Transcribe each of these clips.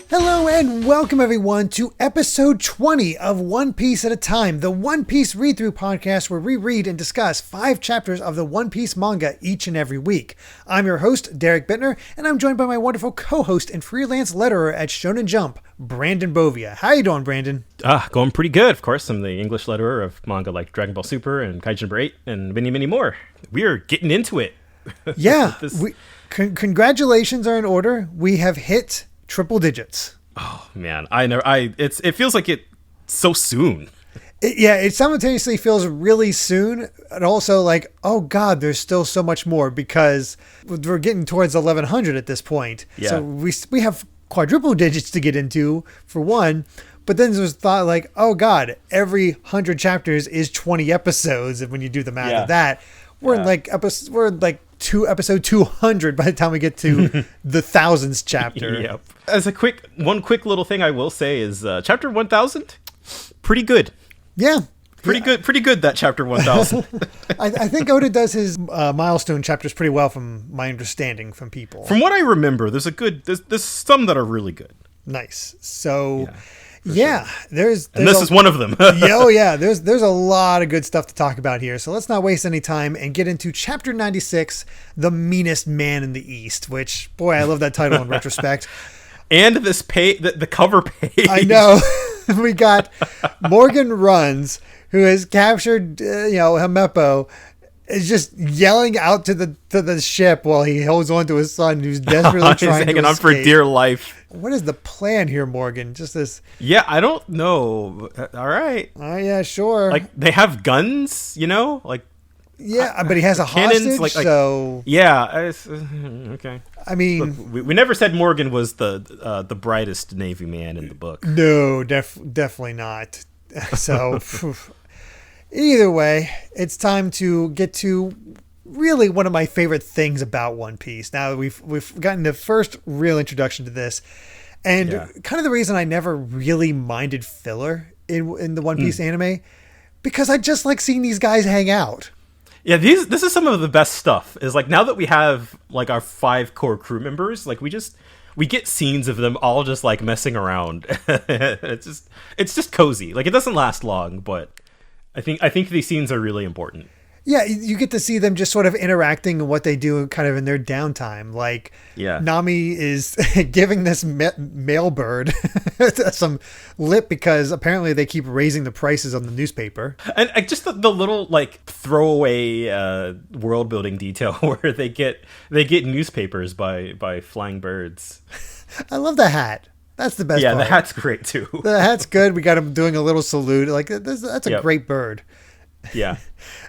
Hello and welcome everyone to episode 20 of One Piece at a Time, the One Piece read-through podcast where we read and discuss 5 chapters of the One Piece manga each and every week. I'm your host, Derek Bittner, and I'm joined by my wonderful co-host and freelance letterer at Shonen Jump, Brandon Bovia. How you doing, Brandon? Going pretty good. Of course, I'm the English letterer of manga like Dragon Ball Super and Kaijin Number 8 and many, many more. We are getting into it. Yeah, congratulations are in order. We have hit triple digits. Oh man, it feels like it's so soon. It simultaneously feels really soon, and also like, oh god, there's still so much more because we're getting towards 1100 at this point. Yeah. So we have quadruple digits to get into for one, but then there's thought like, oh god, every 100 chapters is 20 episodes, and when you do the math of that, we're in like episode 200 by the time we get to the thousands chapter. Yep. As one quick little thing I will say is chapter 1000, pretty good. Yeah. Pretty good that chapter 1000. I think Oda does his milestone chapters pretty well from my understanding from people. From what I remember, there's some that are really good. Nice. So sure. there's and this is one of them. There's a lot of good stuff to talk about here. So let's not waste any time and get into chapter 96, The Meanest Man in the East, which, boy, I love that title in retrospect. And this the cover page. I know. We got Morgan Runs, who has captured Himepo, is just yelling out to the ship while he holds on to his son, who's desperately trying to hanging on escape. for dear life. What is the plan here, Morgan? Just this? Yeah, I don't know. All right. Yeah, sure. Like they have guns, like. Yeah, but he has a cannons, hostage, so yeah. Okay. I mean, look, we never said Morgan was the brightest Navy man in the book. No, definitely not. So, either way, it's time to get to really one of my favorite things about One Piece. Now that we've gotten the first real introduction to this, and kind of the reason I never really minded filler in the One Piece anime, because I just like seeing these guys hang out. Yeah, this is some of the best stuff. Is like now that we have like our 5 core crew members, like we get scenes of them all just like messing around. It's just cozy. Like it doesn't last long, but I think these scenes are really important. Yeah, you get to see them just sort of interacting and what they do kind of in their downtime. Like, Nami is giving this male bird some lip because apparently they keep raising the prices on the newspaper. And just the little like throwaway world building detail where they get newspapers by flying birds. I love the hat. That's the best part. Yeah, the hat's great too. The hat's good. We got him doing a little salute. Like that's a great bird. Yeah.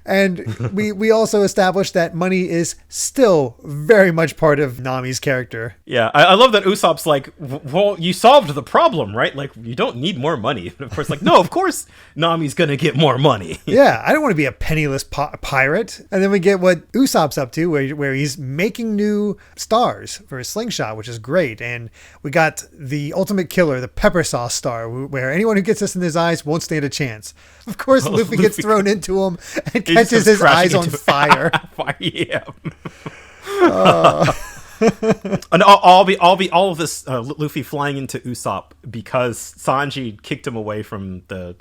And we also established that money is still very much part of Nami's character. Yeah, I love that Usopp's like, well, you solved the problem, right? Like, you don't need more money. And of course, like, no, of course Nami's going to get more money. Yeah, I don't want to be a penniless pirate. And then we get what Usopp's up to, where he's making new stars for his slingshot, which is great. And we got the ultimate killer, the pepper sauce star, where anyone who gets this in his eyes won't stand a chance. Of course, Luffy gets thrown into him and catches his eyes on fire. Yeah. And all of this Luffy flying into Usopp because Sanji kicked him away from the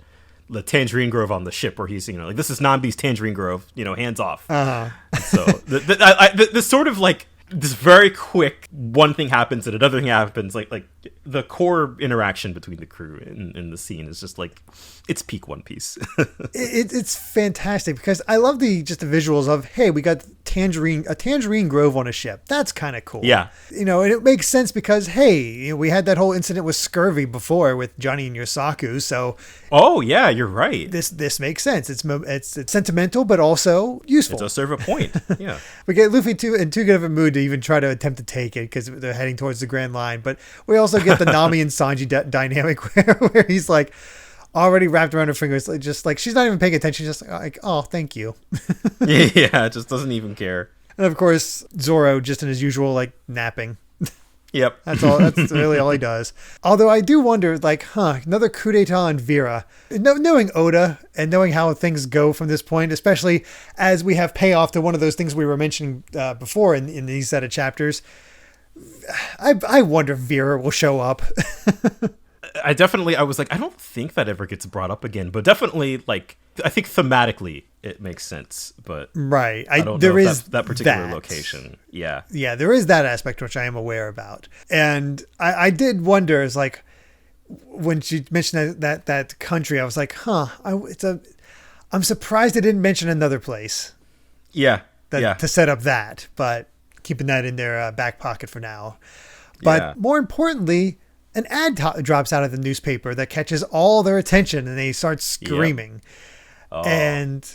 Tangerine Grove on the ship where he's like, this is Nambi's Tangerine Grove, hands off. So this sort of like this very quick one thing happens and another thing happens, like the core interaction between the crew in the scene is just like it's peak One Piece. It's fantastic because I love the visuals of, hey, we got a tangerine grove on a ship. That's kind of cool. Yeah. And it makes sense because, hey, we had that whole incident with scurvy before with Johnny and Yosaku. So, oh yeah, you're right. This makes sense. It's sentimental, but also useful. It does serve a point. Yeah. We get Luffy in too good of a mood to even try to attempt to take it because they're heading towards the Grand Line. But we also get the Nami and Sanji dynamic where he's like already wrapped around her fingers, just like she's not even paying attention, just like, oh, thank you. Yeah, just doesn't even care. And of course, Zoro just in his usual like napping. Yep. That's really all he does. Although I do wonder, like, another coup d'etat on Vera. Knowing Oda and knowing how things go from this point, especially as we have payoff to one of those things we were mentioning before in these set of chapters, I wonder if Vera will show up. I was like, I don't think that ever gets brought up again, but definitely, like, I think thematically it makes sense, but right. I don't there know if is that particular that. location. Yeah. Yeah, there is that aspect which I am aware about. And I did wonder, is like, when she mentioned that country, I was like, I'm surprised they didn't mention another place. Yeah. To set up that, but keeping that in their back pocket for now. But more importantly, an ad drops out of the newspaper that catches all their attention, and they start screaming. Yep. And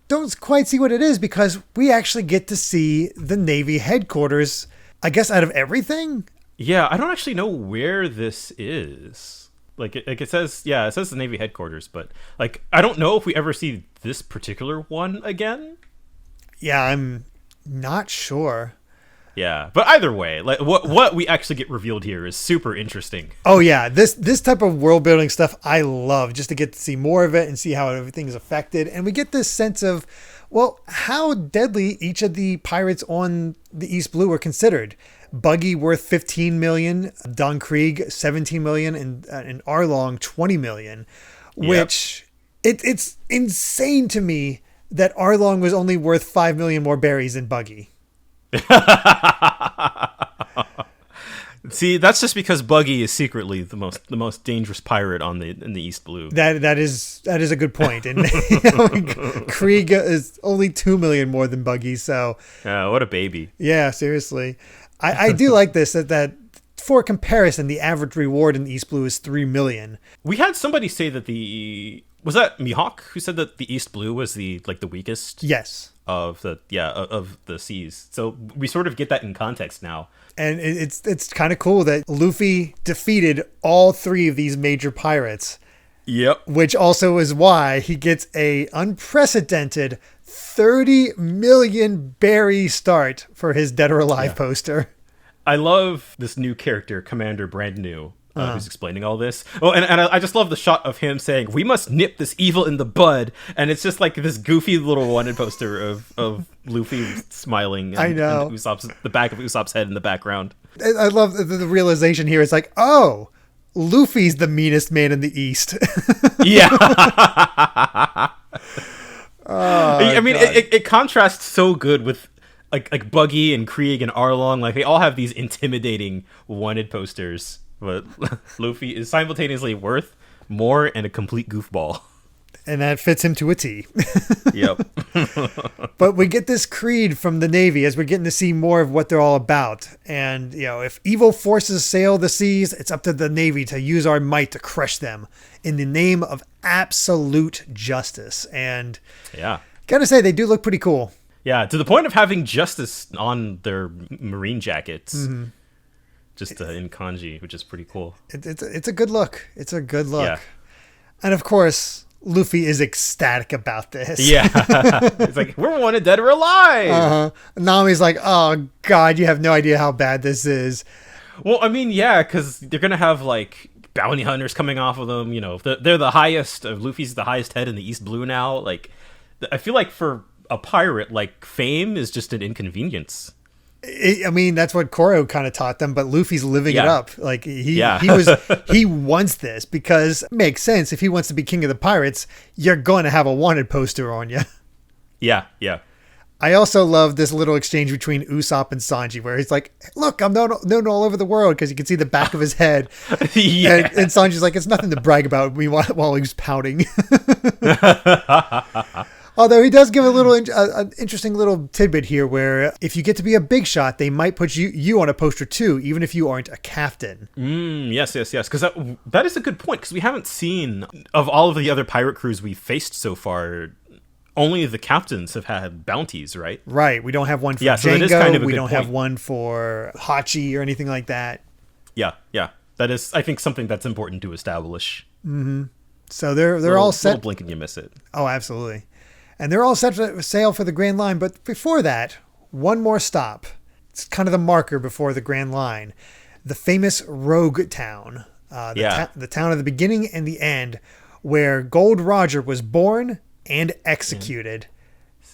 don't quite see what it is, because we actually get to see the Navy headquarters, I guess, out of everything. Yeah, I don't actually know where this is. Like it says the Navy headquarters, but like I don't know if we ever see this particular one again. Yeah, I'm not sure. Yeah, but either way, like what we actually get revealed here is super interesting. Oh yeah, this type of world building stuff I love, just to get to see more of it and see how everything is affected, and we get this sense of, well, how deadly each of the pirates on the East Blue are considered. Buggy worth 15 million, Don Krieg 17 million, and Arlong 20 million, which it's insane to me that Arlong was only worth 5 million more berries than Buggy. See, that's just because Buggy is secretly the most dangerous pirate in the East Blue. That is a good point. And Krieg is only 2 million more than Buggy, so what a baby. Yeah, seriously. I do like this that for comparison, the average reward in the East Blue is 3 million. We had somebody say that was that Mihawk who said that the East Blue was the weakest? Yes. Of the seas. So we sort of get that in context now. And it's kind of cool that Luffy defeated all 3 of these major pirates. Yep. Which also is why he gets a unprecedented 30 million berry start for his Dead or Alive poster. I love this new character, Commander Brandon, who's explaining all this. Oh, and I just love the shot of him saying, "We must nip this evil in the bud," and it's just like this goofy little wanted poster of Luffy smiling. And, I know. And the back of Usopp's head in the background. I love the realization here. It's like, oh, Luffy's the meanest man in the East. Yeah. I mean, it contrasts so good with like Buggy and Krieg and Arlong. Like, they all have these intimidating wanted posters, but Luffy is simultaneously worth more and a complete goofball. And that fits him to a T. Yep. But we get this creed from the Navy as we're getting to see more of what they're all about. And, if evil forces sail the seas, it's up to the Navy to use our might to crush them in the name of absolute justice. And gotta say, they do look pretty cool. Yeah, to the point of having justice on their marine jackets. Mm-hmm. Just in kanji, which is pretty cool. It's a good look. It's a good look. Yeah. And of course, Luffy is ecstatic about this. Yeah. It's like, we're wanted dead or alive. Uh-huh. Nami's like, oh, God, you have no idea how bad this is. Well, I mean, yeah, because they're going to have, like, bounty hunters coming off of them. They're the highest. Luffy's the highest head in the East Blue now. Like, I feel like for a pirate, like, fame is just an inconvenience. I mean, that's what Koro kind of taught them, but Luffy's living it up. Like he wants this because it makes sense. If he wants to be king of the pirates, you're going to have a wanted poster on you. Yeah. Yeah. I also love this little exchange between Usopp and Sanji where he's like, look, I'm known all over the world, because you can see the back of his head. Yeah. And Sanji's like, it's nothing to brag about while he's pouting. Although he does give an interesting little tidbit here where if you get to be a big shot, they might put you on a poster too, even if you aren't a captain. Yes. Because that is a good point, because we haven't seen, of all of the other pirate crews we've faced so far, only the captains have had bounties, right? Right. We don't have one for Django. So that is kind of a we good don't point. have one for Hachi or anything like that. Yeah. That is, I think, something that's important to establish. Mm-hmm. So they're all set. Little blink and you miss it. Oh, absolutely. And they're all set to sail for the Grand Line. But before that, one more stop. It's kind of the marker before the Grand Line. The famous Rogue Town. The town of the beginning and the end, where Gold Roger was born and executed.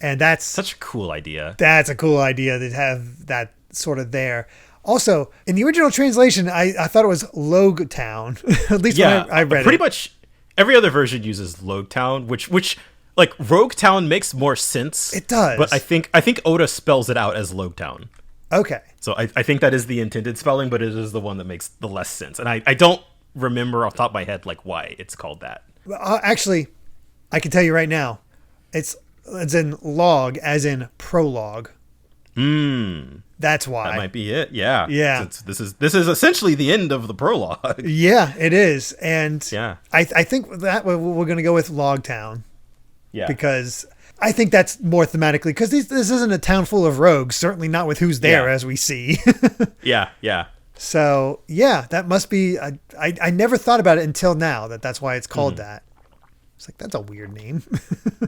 And that's such a cool idea. That's a cool idea to have that sort of there. Also, in the original translation, I thought it was Logue Town. At least when I read pretty it. much every other version uses Logue Town, which like Rogue Town makes more sense. It does. But I think Oda spells it out as Logue Town. Okay. So I think that is the intended spelling, but it is the one that makes the less sense. And I don't remember off the top of my head like why it's called that. Actually, I can tell you right now. It's in log, as in prologue. That's why. That might be it. Yeah. Yeah. This is essentially the end of the prologue. Yeah, it is. And yeah. I think that we're going to go with Logue Town. Yeah. Because I think that's more thematically, because this isn't a town full of rogues, certainly not with who's there, Yeah. as we see. Yeah. So, yeah, that must be, I never thought about it until now, that's why it's called that. It's like, that's a weird name.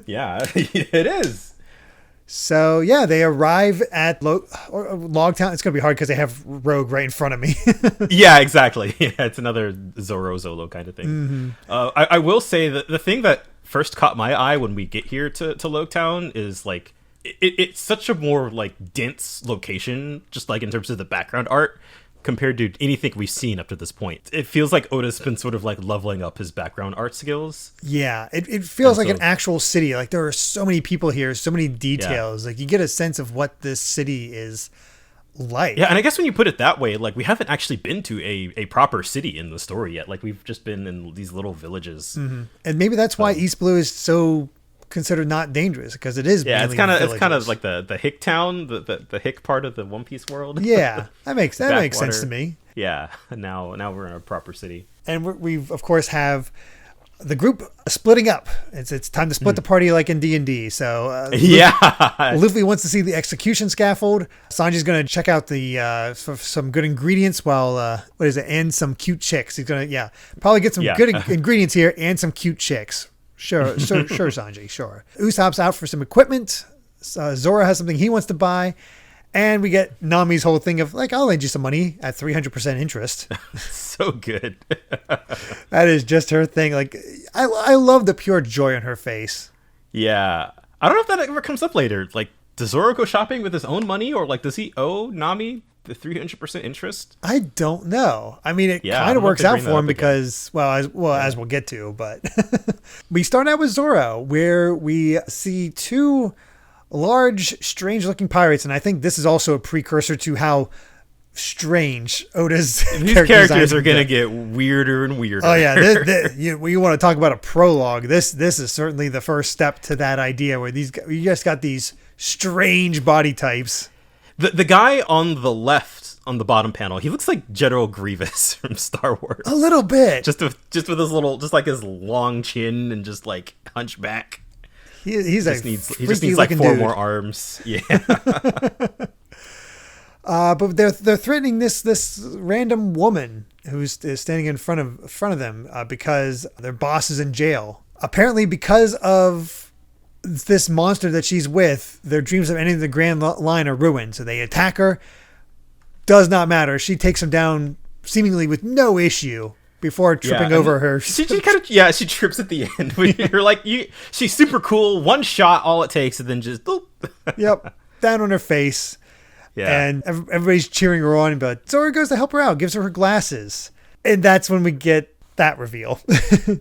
Yeah, it is. So, yeah, they arrive at Logue Town. It's going to be hard because they have Rogue right in front of me. Yeah, exactly. Yeah, it's another Zoro Zolo kind of thing. I will say that the thing that first caught my eye when we get here to Logue Town is like it's such a more like dense location, just like in terms of the background art, compared to anything we've seen up to this point. It feels like Oda's been sort of like leveling up his background art skills. Yeah, it feels like an actual city. Like there are so many people here, so many details. Like you get a sense of what this city is like. Yeah, and I guess when you put it that way, like we haven't actually been to a proper city in the story yet. Like we've just been in these little villages. And maybe that's why East Blue is so considered not dangerous, because it is. Yeah, it's kind of like the Hick town, the Hick part of the One Piece world. Yeah, that makes sense to me. Yeah, now we're in a proper city, and we've of course have the group splitting up. It's time to split the party like in D&D. So Luffy wants to see the execution scaffold. Sanji's going to check out the for some good ingredients while and some cute chicks. He's going to probably get some good ingredients here and some cute chicks. Sure, Sanji, sure. Usopp's out for some equipment. Zoro has something he wants to buy. And we get Nami's whole thing of, like, I'll lend you some money at 300% interest. So good. That is just her thing. Like, I love the pure joy on her face. Yeah. I don't know if that ever comes up later. Like, does Zoro go shopping with his own money? Or, like, does he owe Nami the 300% interest? I don't know. I mean, it kind of works out for him because, as we'll get to, but we start out with Zoro, where we see two large, strange-looking pirates, and I think this is also a precursor to how strange Oda's these characters are going to get weirder and weirder. Oh yeah, you want to talk about a prologue? This is certainly the first step to that idea, where you just got these strange body types. The guy on the left, on the bottom panel, he looks like General Grievous from Star Wars. A little bit. Just with his little, just like his long chin and just like hunchback. He just needs like four more arms. Yeah. But they're threatening this random woman who's standing in front of them because their boss is in jail. Apparently, because of this monster that she's with, their dreams of ending the Grand Line are ruined. So they attack her. Does not matter. She takes them down seemingly with no issue before tripping over her. She trips at the end. You're like, she's super cool. One shot, all it takes, and then just boop. Yep, down on her face. Yeah, and everybody's cheering her on. But Zoro goes to help her out, gives her glasses, and that's when we get that reveal.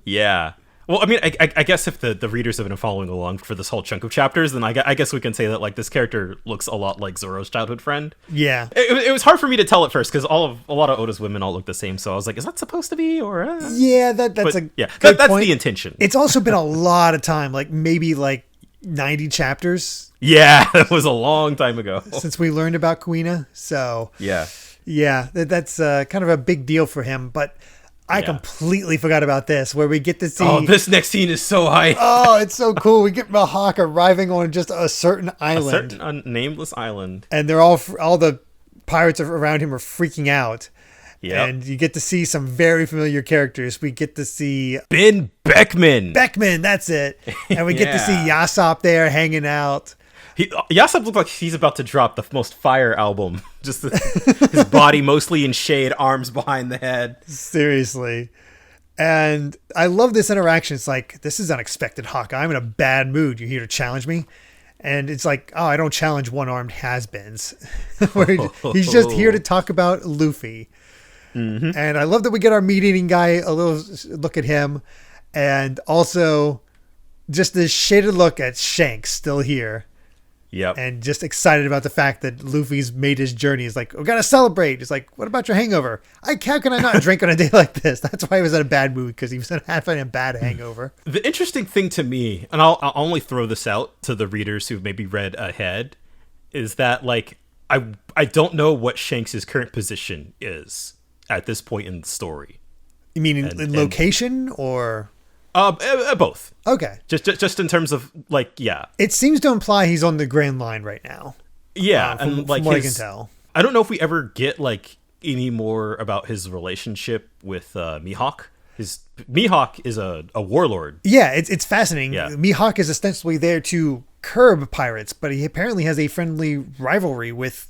Yeah. Well, I mean, I guess if the readers have been following along for this whole chunk of chapters, then I guess we can say that like this character looks a lot like Zoro's childhood friend. Yeah, it was hard for me to tell at first because a lot of Oda's women all look the same. So I was like, is that supposed to be or? Yeah, that's the intention. It's also been a lot of time, like maybe like 90 chapters. Yeah, that was a long time ago since we learned about Kuina. So yeah, that's kind of a big deal for him, but. I completely forgot about this, where we get to see... Oh, this next scene is so hype. Oh, it's so cool. We get Mahawk arriving on just a certain island. A certain nameless island. And they're all the pirates around him are freaking out. Yeah. And you get to see some very familiar characters. We get to see... Ben Beckman. Beckman, that's it. And we get to see Yasopp there hanging out. Yasopp looks like he's about to drop the most fire album. Just his body mostly in shade, arms behind the head. Seriously. And I love this interaction. It's like, this is unexpected, Hawkeye. I'm in a bad mood. You're here to challenge me? And it's like, oh, I don't challenge one-armed has-beens. Where he's just here to talk about Luffy. Mm-hmm. And I love that we get our meat-eating guy, a little look at him. And also just this shaded look at Shanks still here. Yep. And just excited about the fact that Luffy's made his journey. He's like, we got to celebrate. He's like, what about your hangover? How can I not drink on a day like this? That's why he was in a bad mood, because he was having a bad hangover. The interesting thing to me, and I'll only throw this out to the readers who've maybe read ahead, is that, like, I don't know what Shanks' current position is at this point in the story. You mean in location or... Both. Okay. Just in terms of, like, yeah. It seems to imply he's on the Grand Line right now. Yeah, from what I can tell. I don't know if we ever get, like, any more about his relationship with Mihawk. Mihawk is a warlord. Yeah, it's fascinating. Yeah. Mihawk is ostensibly there to curb pirates, but he apparently has a friendly rivalry with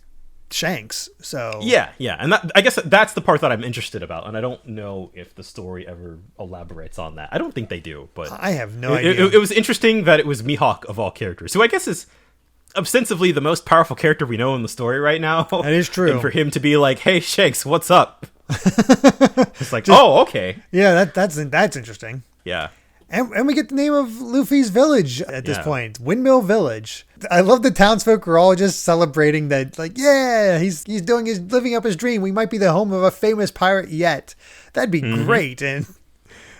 Shanks. So yeah, and I guess that's the part that I'm interested about, and I don't know if the story ever elaborates on that. I don't think they do, but I have no idea. It was interesting that it was Mihawk of all characters, who I guess is ostensibly the most powerful character we know in the story right now. That is true. And for him to be like, "Hey, Shanks, what's up?" It's like, oh, okay. Yeah, that's interesting. Yeah. And we get the name of Luffy's village at this point, Windmill Village. I love the townsfolk are all just celebrating that, like, yeah, he's living up his dream. We might be the home of a famous pirate yet. That'd be great. And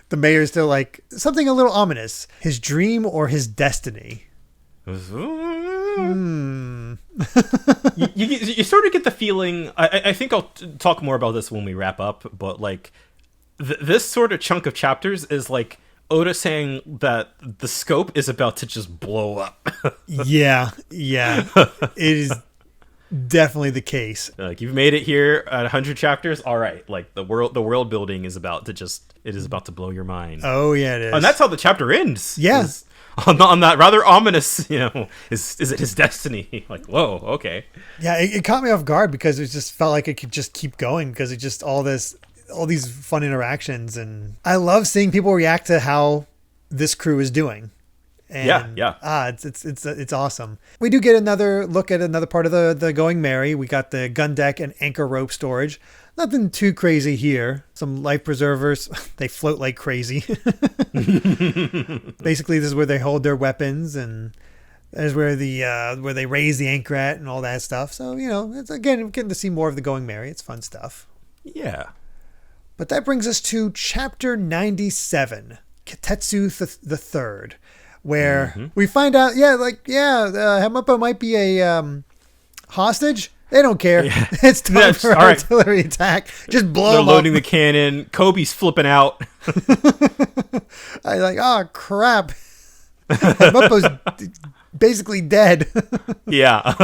the mayor's still like, something a little ominous. His dream or his destiny? You sort of get the feeling, I think I'll talk more about this when we wrap up, but, like, this sort of chunk of chapters is like Oda saying that the scope is about to just blow up. yeah. It is definitely the case. Like, you've made it here at 100 chapters. All right. Like, the world building is about to blow your mind. Oh, yeah, it is. And that's how the chapter ends. Yeah. On that rather ominous, is it his destiny? Like, whoa, okay. Yeah, it caught me off guard because it just felt like it could just keep going because it just all these fun interactions, and I love seeing people react to how this crew is doing. And, yeah. It's awesome. We do get another look at another part of the Going Merry. We got the gun deck and anchor rope storage. Nothing too crazy here. Some life preservers. They float like crazy. Basically, this is where they hold their weapons, and there's where where they raise the anchor at and all that stuff. So, it's again getting to see more of the Going Merry. It's fun stuff. Yeah. But that brings us to chapter 97, Kitetsu the Third, where we find out, Hamapo might be a hostage. They don't care. Yeah. It's time for artillery attack. Just blow them up. They're loading the cannon. Kobe's flipping out. I like, oh, crap. Hamapo's basically dead. Yeah.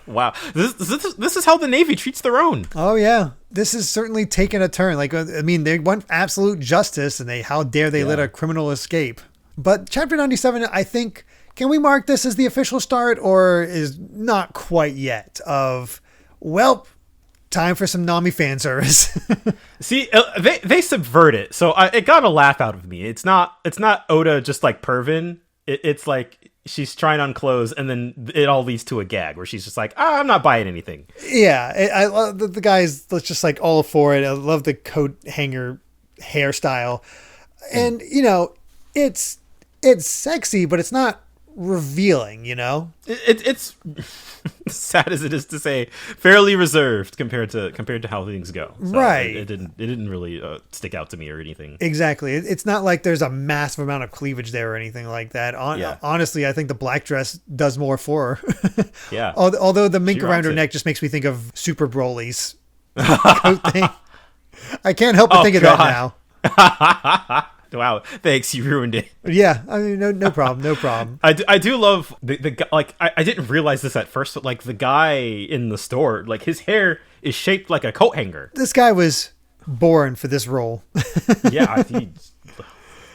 Wow. This is how the Navy treats their own. Oh, yeah. This is certainly taking a turn. Like, I mean, they want absolute justice, and how dare they let a criminal escape. But chapter 97, I think, can we mark this as the official start, or is not quite yet of, well, time for some Nami fan service? See, they subvert it. So it got a laugh out of me. It's not Oda just like Pervin. It's like she's trying on clothes, and then it all leads to a gag where she's just like, I'm not buying anything. Yeah, I love the guys just like all for it. I love the coat hanger hairstyle. And, it's sexy, but it's not revealing, It's sad as it is to say, fairly reserved compared to how things go. So right. It didn't really stick out to me or anything. Exactly. It's not like there's a massive amount of cleavage there or anything like that. Honestly, I think the black dress does more for her. Yeah. Although the mink around her neck just makes me think of Super Broly's coat thing. I can't help but think of that now. Wow, thanks, you ruined it. Yeah, I mean, no problem. I do love the guy. Like, I didn't realize this at first, but like the guy in the store, like his hair is shaped like a coat hanger. This guy was born for this role. Yeah, he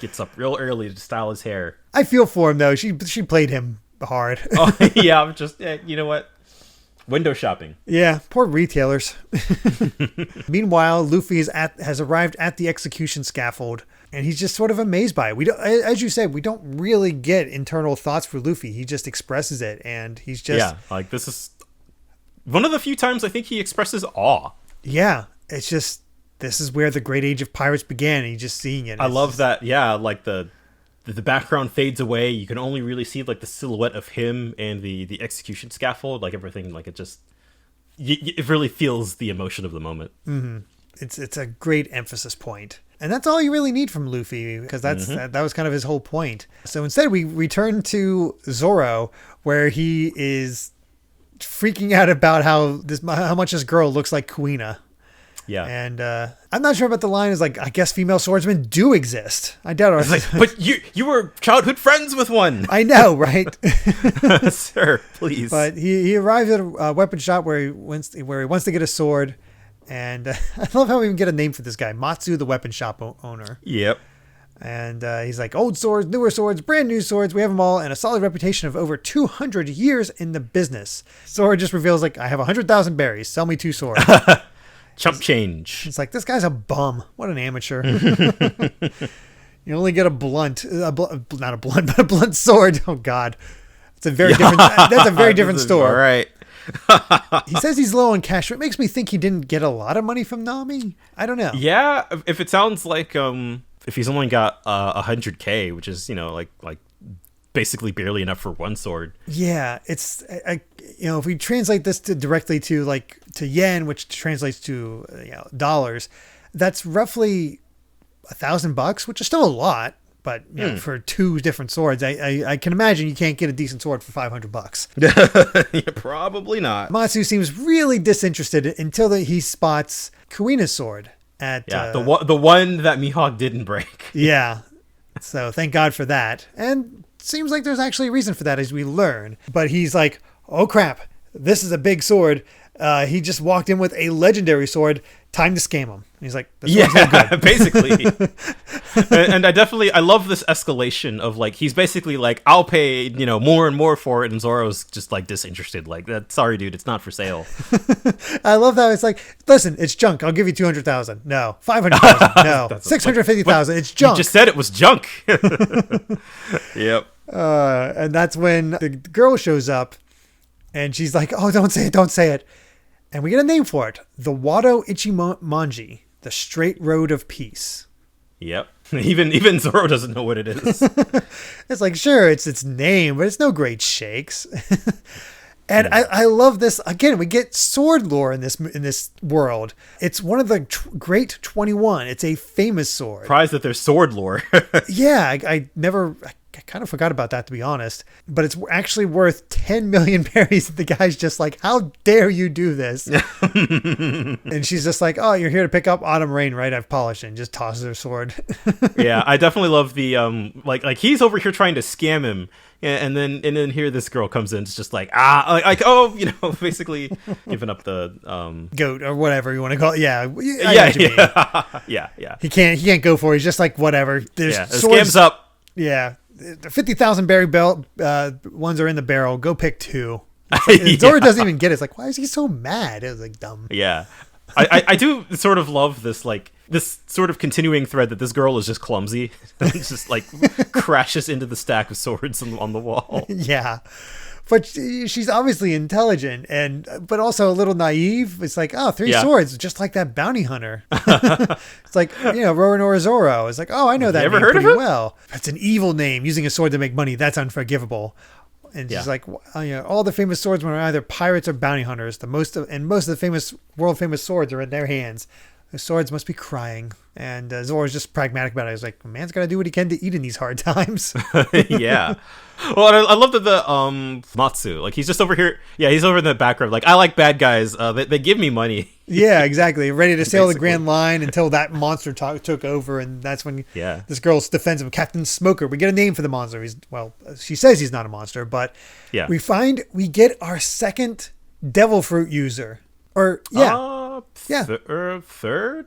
gets up real early to style his hair. I feel for him though. She played him hard. Oh yeah, I'm just you know what? Window shopping. Yeah, poor retailers. Meanwhile, Luffy has arrived at the execution scaffold. And he's just sort of amazed by it. We don't, as you said, we don't really get internal thoughts for Luffy. He just expresses it, and he's just like this is one of the few times I think he expresses awe. Yeah, it's just this is where the great age of pirates began. And he's just seeing it. I love that. Yeah, like the background fades away. You can only really see like the silhouette of him and the execution scaffold. Like everything, like it just it really feels the emotion of the moment. Mm-hmm. It's a great emphasis point. And that's all you really need from Luffy, because that was kind of his whole point. So instead, we return to Zoro, where he is freaking out about how much this girl looks like Kuina. Yeah. And I'm not sure about the line is like, I guess female swordsmen do exist. I doubt it. Like, but you were childhood friends with one. I know, right? Sir, please. But he arrives at a weapon shop where he wants to get a sword. And I love how we even get a name for this guy, Matsu, the weapon shop owner. Yep. And he's like, old swords, newer swords, brand new swords. We have them all, and a solid reputation of over 200 years in the business. Zoro just reveals, like, I have 100,000 berries. Sell me 2 swords. Chump change. It's like, this guy's a bum. What an amateur. You only get a blunt sword. Oh God, it's a very different. That's a very different store. All right. He says he's low on cash. It makes me think he didn't get a lot of money from Nami. I don't know. Yeah, if it sounds like if he's only got 100K, which is like basically barely enough for one sword. Yeah, it's if we translate this directly to yen, which translates to dollars, that's roughly $1,000, which is still a lot. But for 2 different swords, I can imagine you can't get a decent sword for $500. Yeah, probably not. Matsu seems really disinterested until he spots Kuina's sword at the one that Mihawk didn't break. Yeah, so thank God for that. And seems like there's actually a reason for that, as we learn. But he's like, oh crap, this is a big sword. He just walked in with a legendary sword. Time to scam him. And he's like, this sword's no good. Basically. and I love this escalation of like, he's basically like, I'll pay, more and more for it. And Zoro's just like disinterested. Like, sorry, dude, it's not for sale. I love that. It's like, listen, it's junk. I'll give you 200,000. No. 500,000. No. 650,000. It's junk. You just said it was junk. Yep. And that's when the girl shows up and she's like, oh, don't say it. Don't say it. And we get a name for it. The Wado Ichimonji, the Straight Road of Peace. Yep. Even Zoro doesn't know what it is. It's like, sure, it's its name, but it's no great shakes. And I love this. Again, we get sword lore in this world. It's one of the great 21. It's a famous sword. Surprised that there's sword lore. Yeah, I kind of forgot about that, to be honest. But it's actually worth 10 million berries. The guy's just like, how dare you do this? And she's just like, oh, you're here to pick up Autumn Rain, right? I've polished it, and just tosses her sword. Yeah, I definitely love the like he's over here trying to scam him. And then here this girl comes in. It's just like basically giving up the goat or whatever you want to call it. Yeah, yeah. He can't go for it. He's just like, whatever. There's scam's up. Yeah, the 50,000 berry ones are in the barrel. Go pick 2. Like, Zoro doesn't even get it. It's like, why is he so mad? It was like dumb. Yeah, I do sort of love this this sort of continuing thread that this girl is just clumsy and just like crashes into the stack of swords on the wall. Yeah. But she's obviously intelligent but also a little naive. It's like, oh, 3 swords, just like that bounty hunter. It's like, Roronoa Zoro. It's like, oh, I know that name pretty well. It's an evil name. Using a sword to make money, that's unforgivable. And she's like, all the famous swordsmen are either pirates or bounty hunters. Most of the world famous swords are in their hands. The swords must be crying. And Zoro's just pragmatic about it. He's like, man's got to do what he can to eat in these hard times. Yeah. Well, I love that the Matsu, like he's just over here. Yeah, he's over in the background. Like, I like bad guys. They give me money. Yeah, exactly. Ready to sail the Grand Line until that monster took over. And that's when this girl defends him. Captain Smoker. We get a name for the monster. She says he's not a monster. But we get our second devil fruit user. Or, third?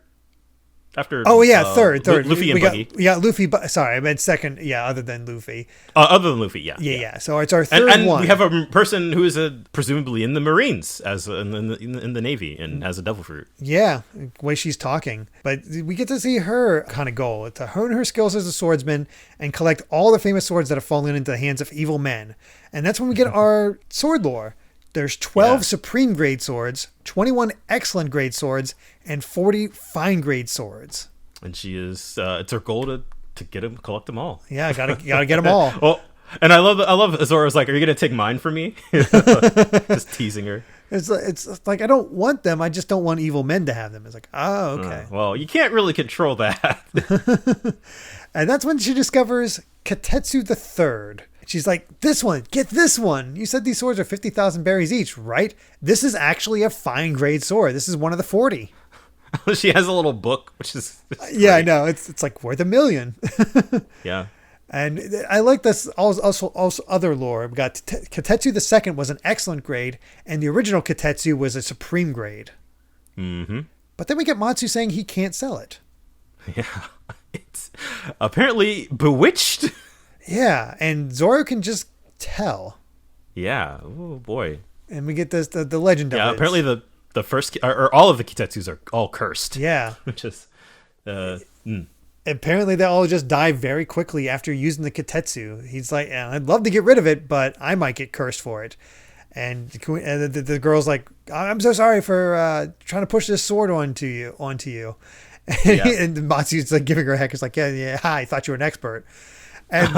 after. Oh yeah, third. Luffy and Buggy. Yeah, Luffy. Sorry, I meant second. Yeah, other than Luffy. Other than Luffy, yeah. Yeah. So it's our third and one. we have a person who is presumably in the Marines as in the Navy and has a devil fruit. Yeah, the way she's talking. But we get to see her kind of goal to hone her skills as a swordsman and collect all the famous swords that have fallen into the hands of evil men. And that's when we get our sword lore. There's 12 supreme grade swords, 21 excellent grade swords, and 40 fine grade swords. And she is it's her goal to collect them all. Yeah, gotta get them all. Well, and I love Zoro's like, are you gonna take mine from me? Just teasing her. It's like I don't want them. I just don't want evil men to have them. It's like, oh, okay. Well, you can't really control that. And that's when she discovers Katetsu the Third. She's like, this one, get this one. You said these swords are 50,000 berries each, right? This is actually a fine grade sword. This is one of the 40. She has a little book, which is yeah, I know. It's like worth $1 million. Yeah. And I like this also other lore. We got Katetsu the Second was an excellent grade, and the original Katetsu was a supreme grade. Mm-hmm. But then we get Matsu saying he can't sell it. Yeah. It's apparently bewitched. Yeah, and Zoro can just tell. Yeah. Oh boy. And we get this the legend of it. Yeah, apparently the first or all of the Kitetsus are all cursed. Yeah. Which is Apparently they all just die very quickly after using the Kitetsu. He's like, I'd love to get rid of it, but I might get cursed for it. And the girl's like, I'm so sorry for trying to push this sword onto you. And Matsu's like giving her a heck. It's like, yeah, hi, I thought you were an expert. And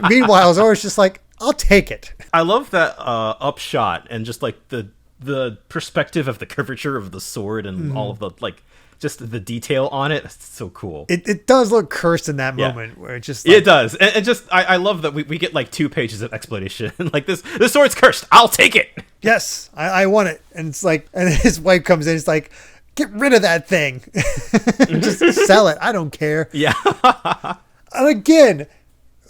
meanwhile, Zoro's just like, I'll take it. I love that upshot and just like the perspective of the curvature of the sword and all of the like just the detail on it. It's so cool. It does look cursed in that moment where it just like, it does. And just I love that we get like 2 pages of explanation. Like this sword's cursed. I'll take it. Yes, I want it. And it's like, and his wife comes in. It's like, get rid of that thing. Just sell it. I don't care. Yeah. And again,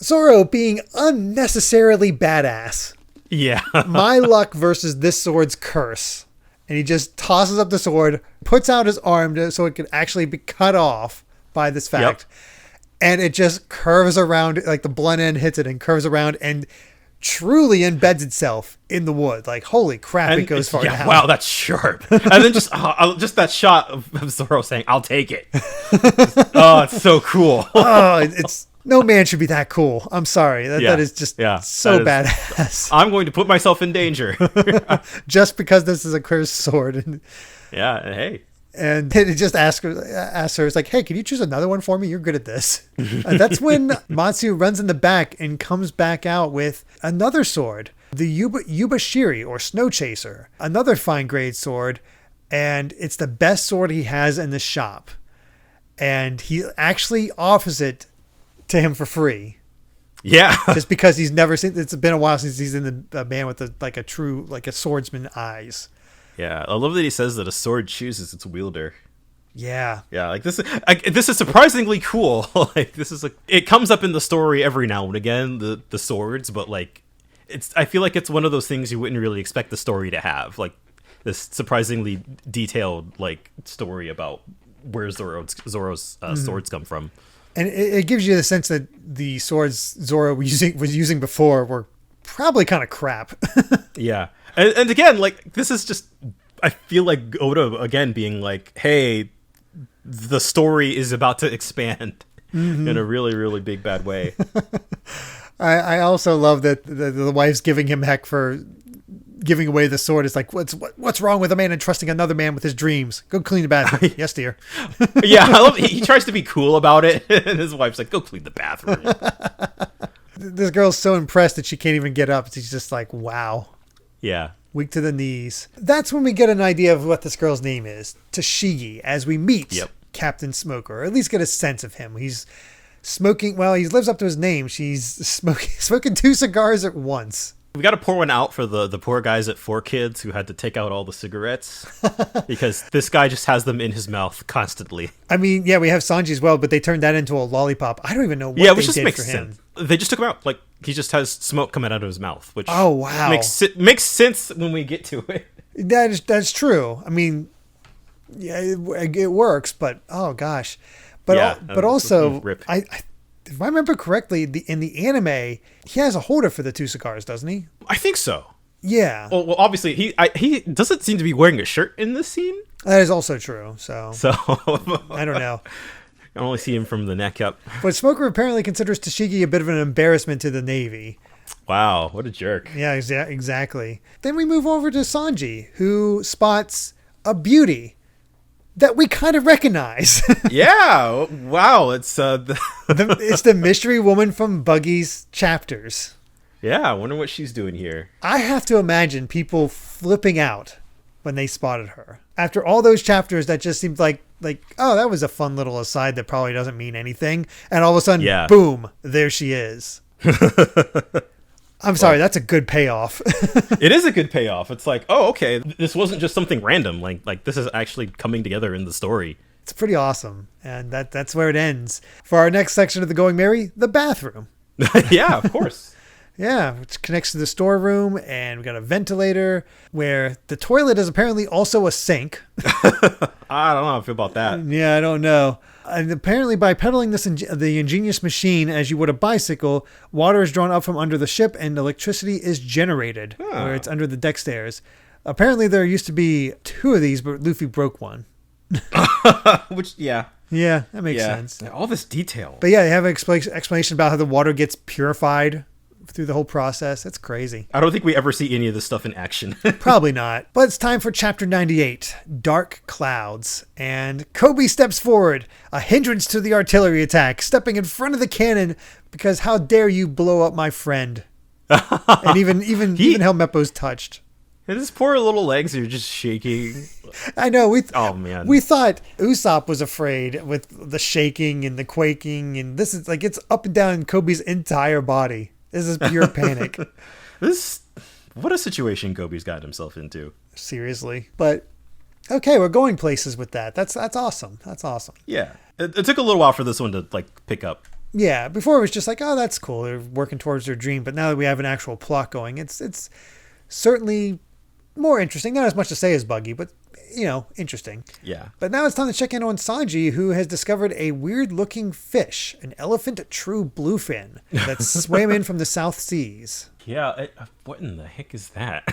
Zoro being unnecessarily badass. Yeah. My luck versus this sword's curse. And he just tosses up the sword, puts out his arm so it can actually be cut off by this fact. Yep. And it just curves around, like the blunt end hits it and curves around and truly embeds itself in the wood. Like, holy crap, it goes far down. Wow, that's sharp. And then just that shot of Zoro saying, I'll take it. Oh, it's so cool. It's no man should be that cool. I'm sorry. That is just so badass. I'm going to put myself in danger. Just because this is a cursed sword. Yeah, hey. And it just asks her, it's like, hey, can you choose another one for me? You're good at this. That's when Matsu runs in the back and comes back out with another sword, the Yubashiri, or Snow Chaser, another fine grade sword. And it's the best sword he has in the shop. And he actually offers it to him for free. Yeah. Just because he's never seen, it's been a while since he's in the man with a swordsman eyes. Yeah, I love that he says that a sword chooses its wielder. Yeah. Yeah, like this is surprisingly cool. Like this is it comes up in the story every now and again, the swords, but like I feel like it's one of those things you wouldn't really expect the story to have. Like this surprisingly detailed like story about where Zoro's swords come from. And it gives you the sense that the swords Zoro was using before were probably kind of crap. Yeah. And again, like, this is just, I feel like Oda, again, being like, hey, the story is about to expand in a really, really big, bad way. I also love that the wife's giving him heck for giving away the sword. It's like, what's wrong with a man entrusting another man with his dreams? Go clean the bathroom. Yes, dear. Yeah, I love he tries to be cool about it, and his wife's like, go clean the bathroom. This girl's so impressed that she can't even get up. She's just like, wow. Yeah. Weak to the knees. That's when we get an idea of what this girl's name is. Toshigi, as we meet Captain Smoker, or at least get a sense of him. He's smoking, well, he lives up to his name. She's smoking 2 cigars at once. We got to pour one out for the poor guys at 4Kids who had to take out all the cigarettes because this guy just has them in his mouth constantly. I mean, yeah, we have Sanji as well, but they turned that into a lollipop. I don't even know what they did for him. They just took him out. Like, he just has smoke coming out of his mouth, which wow, makes sense when we get to it. That's true. I mean, Yeah, it works, but oh gosh. But Yeah, but also, rip. if I remember correctly, in the anime, he has a holder for the two cigars, doesn't he? I think so. Yeah, Well, obviously he doesn't seem to be wearing a shirt in this scene. that is also true. So So I don't know. I only see him from the neck up. But Smoker apparently considers Tashigi a bit of an embarrassment to the Navy. Wow, what a jerk. Yeah, exactly. Then we move over to Sanji, who spots a beauty that we kind of recognize. Yeah, wow, it's It's the mystery woman from Buggy's chapters. yeah, I wonder what she's doing here. I have to imagine people flipping out when they spotted her. After all those chapters that just seemed like oh, that was a fun little aside that probably doesn't mean anything. And all of a sudden, boom, there she is. I'm sorry, that's a good payoff. It is a good payoff. It's like, oh, okay, this wasn't just something random. Like this is actually coming together in the story. It's pretty awesome. And that's where it ends. For our next section of the Going Merry, the bathroom. Yeah, of course. Yeah, which connects to the storeroom, and we got a ventilator where the toilet is apparently also a sink. I don't know how I feel about that. Yeah, I don't know. And apparently by pedaling the ingenious machine as you would a bicycle, water is drawn up from under the ship and electricity is generated where it's under the deck stairs. Apparently there used to be two of these, but Luffy broke one. Which, yeah. Yeah, that makes sense. All this detail. But yeah, they have an explanation about how the water gets purified through the whole process. That's crazy. I don't think we ever see any of this stuff in action. Probably not. But it's time for chapter 98, Dark Clouds. And Kobe steps forward, a hindrance to the artillery attack, stepping in front of the cannon because how dare you blow up my friend. And even Helmeppo's touched. His poor little legs are just shaking. I know. Oh, man. We thought Usopp was afraid with the shaking and the quaking. And this is like, it's up and down Kobe's entire body. This is pure panic. What a situation Kobe's got himself into. Seriously. But okay, we're going places with that. That's awesome. That's awesome. Yeah. It took a little while for this one to like pick up. Yeah, before it was just like, oh, that's cool. They're working towards their dream. But now that we have an actual plot going, it's certainly more interesting. Not as much to say as Buggy, but interesting. Yeah. But now it's time to check in on Sanji, who has discovered a weird-looking fish, an elephant true bluefin that swam in from the South Seas. Yeah, what in the heck is that?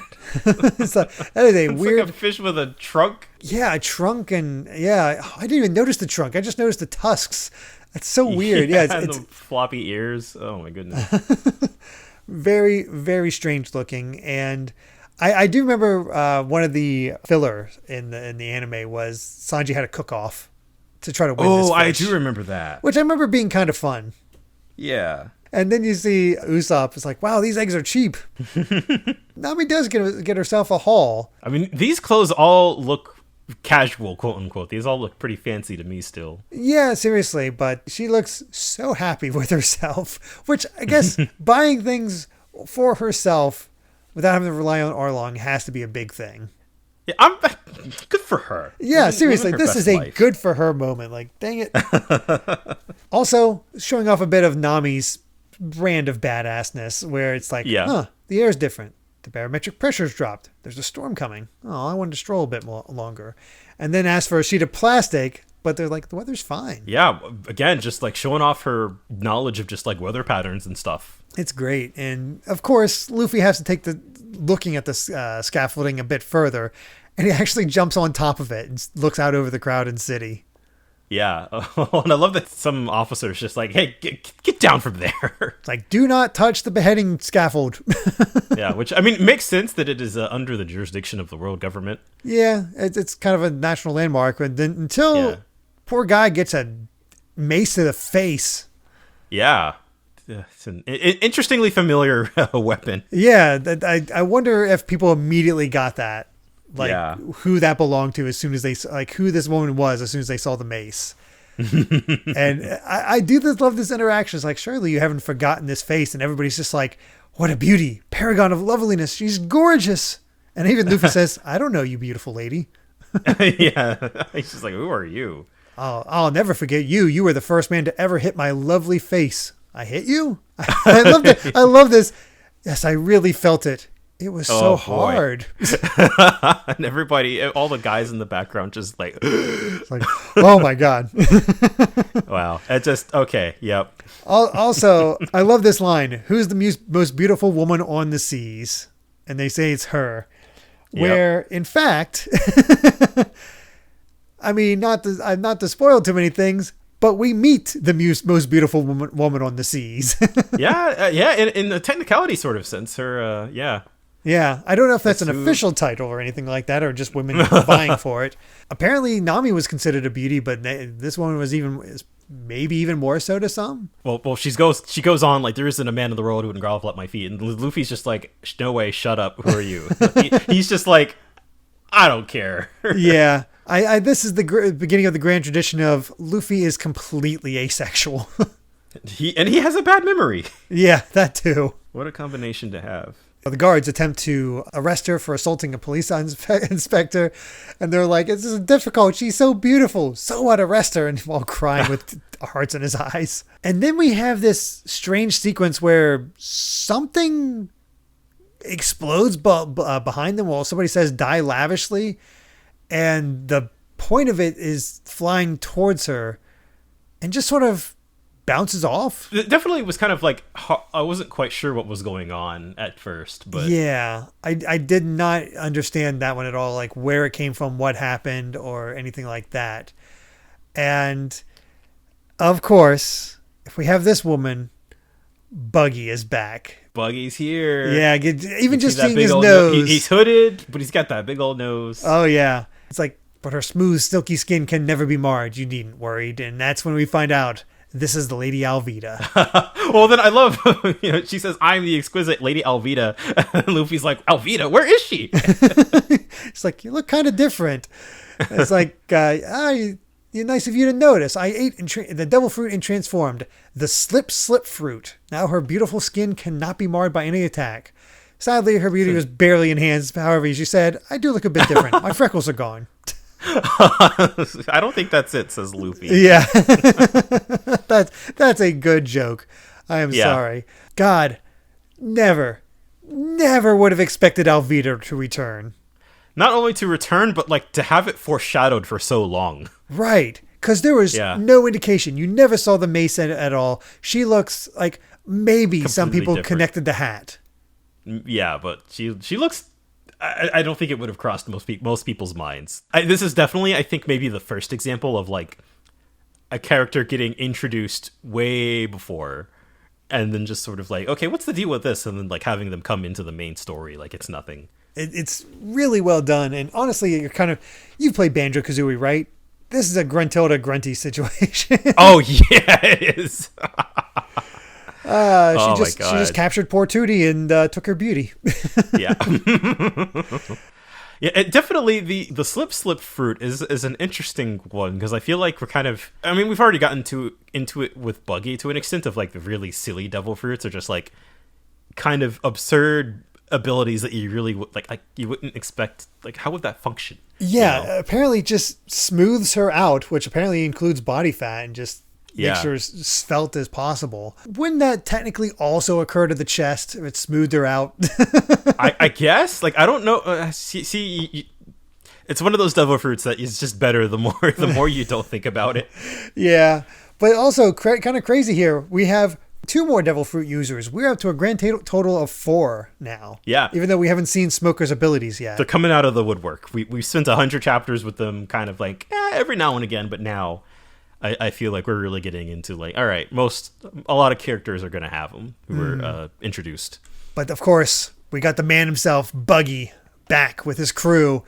That is a weird like a fish with a trunk. Yeah, a trunk, and I didn't even notice the trunk. I just noticed the tusks. That's so weird. Yeah, it's the floppy ears. Oh my goodness. Very, very strange looking. And I do remember one of the fillers in the anime was Sanji had a cook-off to try to win this fish. I do remember that. Which I remember being kind of fun. Yeah. And then you see Usopp is like, wow, these eggs are cheap. Nami does get herself a haul. I mean, these clothes all look casual, quote unquote. These all look pretty fancy to me still. Yeah, seriously. But she looks so happy with herself, which I guess buying things for herself without having to rely on Arlong has to be a big thing. Yeah, I'm good for her. Yeah, seriously, this is a good for her moment. Like, dang it. Also, showing off a bit of Nami's brand of badassness, where it's like, the air's different. The barometric pressure's dropped. There's a storm coming. Oh, I wanted to stroll a bit more longer. And then ask for a sheet of plastic, but they're like, the weather's fine. Yeah, again, just like showing off her knowledge of just like weather patterns and stuff. It's great. And of course, Luffy has to take looking at the scaffolding a bit further, and he actually jumps on top of it and looks out over the crowd and city. Yeah. And I love that some officer's just like, hey, get down from there. It's like, do not touch the beheading scaffold. Yeah, which, I mean, it makes sense that it is under the jurisdiction of the world government. Yeah, it's kind of a national landmark. And then until poor guy gets a mace to the face. Yeah. It's an interestingly familiar weapon. Yeah, I wonder if people immediately got that. Like who that belonged to as soon as they who this woman was as soon as they saw the mace. And I do love this interaction. It's like, surely you haven't forgotten this face, and everybody's just like, what a beauty, paragon of loveliness, she's gorgeous. And even Luffy says, I don't know you, beautiful lady. Yeah, he's just like, who are you? I'll never forget you. You were the first man to ever hit my lovely face. I hit you? I love it. I love this. Yes, I really felt it. It was so boy. hard. And everybody, all the guys in the background just like, It's like, oh my God. wow. It just, okay. Yep. Also, I love this line. Who's the most beautiful woman on the seas? And they say it's her. Where, in fact, I mean, not to spoil too many things, but we meet the most beautiful woman on the seas. Yeah. In the technicality sort of sense, her, yeah. Yeah, I don't know if that's an official title or anything like that, or just women vying for it. Apparently, Nami was considered a beauty, but this woman was maybe even more so to some. Well, she goes on like, there isn't a man in the world who would grovel at my feet, and Luffy's just like, no way, shut up, who are you? He's just like, I don't care. Yeah, this is the beginning of the grand tradition of Luffy is completely asexual. He has a bad memory. Yeah, that too. What a combination to have. The guards attempt to arrest her for assaulting a police inspector, and they're like, "This is difficult. She's so beautiful. So what? Arrest her!" And while crying with hearts in his eyes. And then we have this strange sequence where something explodes behind them while somebody says "die lavishly," and the point of it is flying towards her, and just sort of bounces off. It definitely was kind of like, I wasn't quite sure what was going on at first, but yeah, I did not understand that one at all, like where it came from, what happened, or anything like that. And of course, if we have this woman, Buggy is back. Buggy's here. Yeah, even just seeing his nose. He's hooded, but he's got that big old nose. Oh yeah, it's like, but her smooth, silky skin can never be marred. You needn't worry. And that's when we find out this is the Lady Alvida. Well, then I love, she says, I'm the exquisite Lady Alvida. And Luffy's like, Alvida, where is she? It's like, you look kind of different. It's like, nice of you to notice. I ate the devil fruit and transformed. The slip fruit. Now her beautiful skin cannot be marred by any attack. Sadly, her beauty was barely enhanced. However, as you said, I do look a bit different. My freckles are gone. I don't think that's it, says Luffy. Yeah. That's a good joke. I am sorry. God, never would have expected Alvida to return. Not only to return, but like to have it foreshadowed for so long. Right. Because there was no indication. You never saw the mace at all. She looks like maybe completely some people different. Connected the hat. Yeah, but she looks... I don't think it would have crossed most people's minds. This is definitely, I think, maybe the first example of like a character getting introduced way before, and then just sort of like, okay, what's the deal with this? And then like having them come into the main story like it's nothing. It's really well done, and honestly, you've played Banjo-Kazooie, right? This is a Gruntilda Grunty situation. Oh yeah, it is. She just captured poor Tootie and took her beauty. Yeah. Yeah, definitely the slip fruit is an interesting one, because I feel like we've already gotten into it with Buggy to an extent of like the really silly devil fruits are just like kind of absurd abilities that you really like you wouldn't expect. Like, how would that function? Yeah, apparently just smooths her out, which apparently includes body fat, and just makes her as svelte as possible. Wouldn't that technically also occur to the chest if it smoothed her out? I guess. Like, I don't know. It's one of those devil fruits that is just better the more you don't think about it. Yeah, but also kind of crazy here. We have 2 more devil fruit users. We're up to a grand total of 4 now. Yeah. Even though we haven't seen Smoker's abilities yet. They're coming out of the woodwork. We've spent 100 chapters with them kind of like every now and again, but now I feel like we're really getting into like, all right, a lot of characters are going to have them who were introduced. But of course, we got the man himself, Buggy, back with his crew.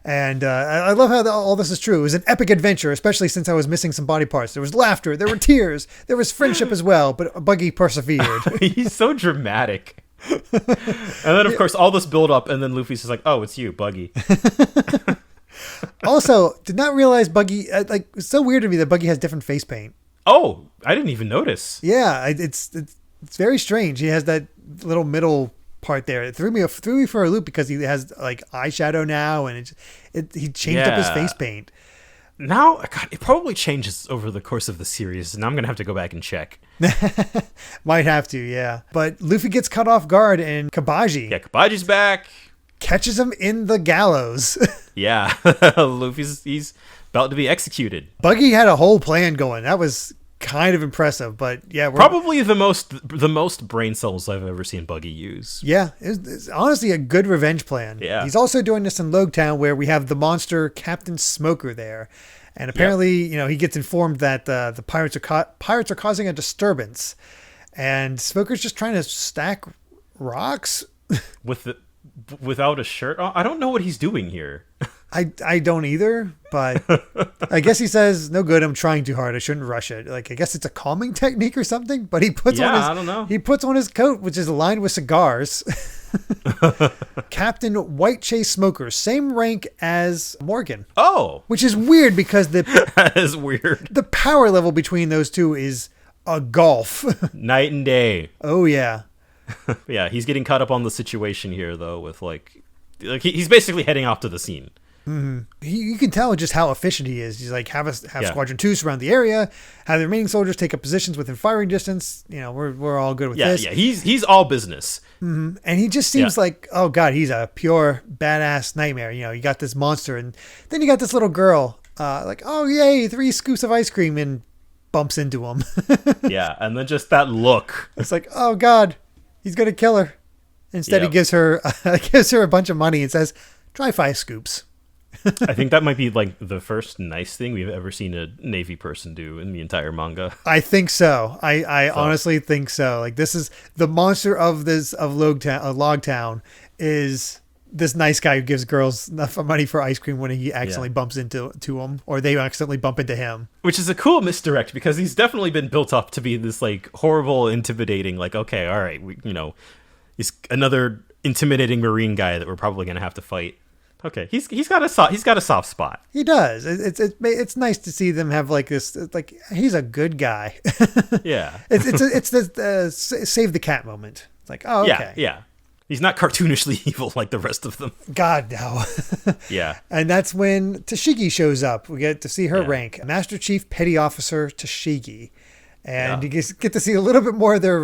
And I love how all this is true. It was an epic adventure, especially since I was missing some body parts. There was laughter, there were tears, there was friendship as well, but Buggy persevered. He's so dramatic. And then, of course, all this build up, and then Luffy's just like, oh, it's you, Buggy. Also, did not realize Buggy, it's so weird to me that Buggy has different face paint. Oh, I didn't even notice. Yeah, it's very strange. He has that little middle part there. It threw me for a loop because he has like eyeshadow now, and he changed up his face paint. Now, God, it probably changes over the course of the series, and I'm going to have to go back and check. Might have to, yeah. But Luffy gets caught off guard, and Kabaji Kabaji's back. catches him in the gallows. Yeah, he's about to be executed. Buggy had a whole plan going. That was kind of impressive, but yeah. Probably the most brain cells I've ever seen Buggy use. Yeah, it's honestly a good revenge plan. Yeah. He's also doing this in Logue Town, where we have the monster Captain Smoker there. And apparently, he gets informed that the pirates are causing a disturbance. And Smoker's just trying to stack rocks. Without a shirt on? I don't know what he's doing here. I don't either, but I guess he says, no good, I'm trying too hard, I shouldn't rush it. Like, I guess it's a calming technique or something, but he puts I don't know. He puts on his coat, which is lined with cigars. Captain White Chase Smoker, same rank as Morgan. Oh. Which is weird because that is weird. The power level between those two is a gulf. Night and day. Oh, yeah. Yeah, he's getting caught up on the situation here, though, with he's basically heading off to the scene. Mm-hmm. You can tell just how efficient he is. He's like, have Squadron 2 surround the area, have the remaining soldiers take up positions within firing distance. We're all good with this. Yeah, he's all business. Mm-hmm. And he just seems like, oh God, he's a pure badass nightmare. You got this monster, and then you got this little girl, like, oh yay, 3 scoops of ice cream, and bumps into him. Yeah, and then just that look. It's like, oh God, he's gonna kill her. Instead, he gives her a bunch of money and says, try 5 scoops. I think that might be the first nice thing we've ever seen a Navy person do in the entire manga. I think so. I honestly think so. Like, this is the monster of Logue Town is this nice guy who gives girls enough money for ice cream when he accidentally bumps into them, or they accidentally bump into him. Which is a cool misdirect, because he's definitely been built up to be this horrible, intimidating, okay, all right, he's another intimidating Marine guy that we're probably going to have to fight. Okay, he's got a soft spot. He does. It's nice to see them have this. He's a good guy. Yeah. It's the save the cat moment. It's like, oh, okay. Yeah. He's not cartoonishly evil like the rest of them. God, no. Yeah. And that's when Tashigi shows up. We get to see her rank, Master Chief Petty Officer Tashigi. And you get to see a little bit more of their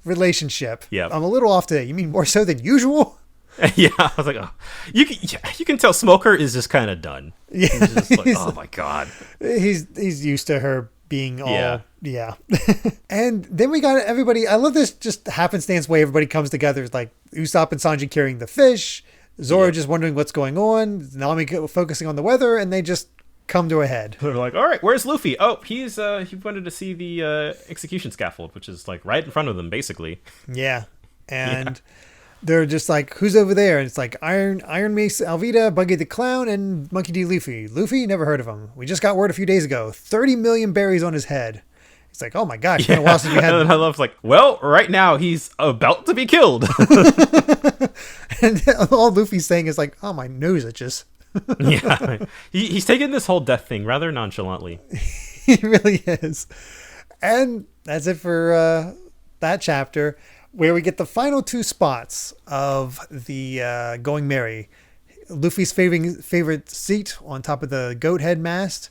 relationship. Yeah. I'm a little off today. You mean more so than usual? Yeah, I was like, oh, you can tell Smoker is just kind of done. Yeah, he's just like, oh my God, he's used to her being all And then we got everybody. I love this just happenstance way everybody comes together. It's like Usopp and Sanji carrying the fish, Zoro just wondering what's going on, Nami focusing on the weather, and they just come to a head. They're like, all right, where's Luffy? Oh, he wanted to see the execution scaffold, which is right in front of them, basically. Yeah, and. They're just like, who's over there? And it's like Iron Mace Alvida, Buggy the Clown, and Monkey D. Luffy. Luffy? Never heard of him. We just got word a few days ago. 30 million berries on his head. It's like, oh my God, it's been a while since we had... And I love well, right now he's about to be killed. And all Luffy's saying is oh, my nose itches. Yeah. He's taking this whole death thing rather nonchalantly. He really is. And that's it for that chapter, where we get the final 2 spots of the Going Merry. Luffy's favorite seat on top of the goat head mast,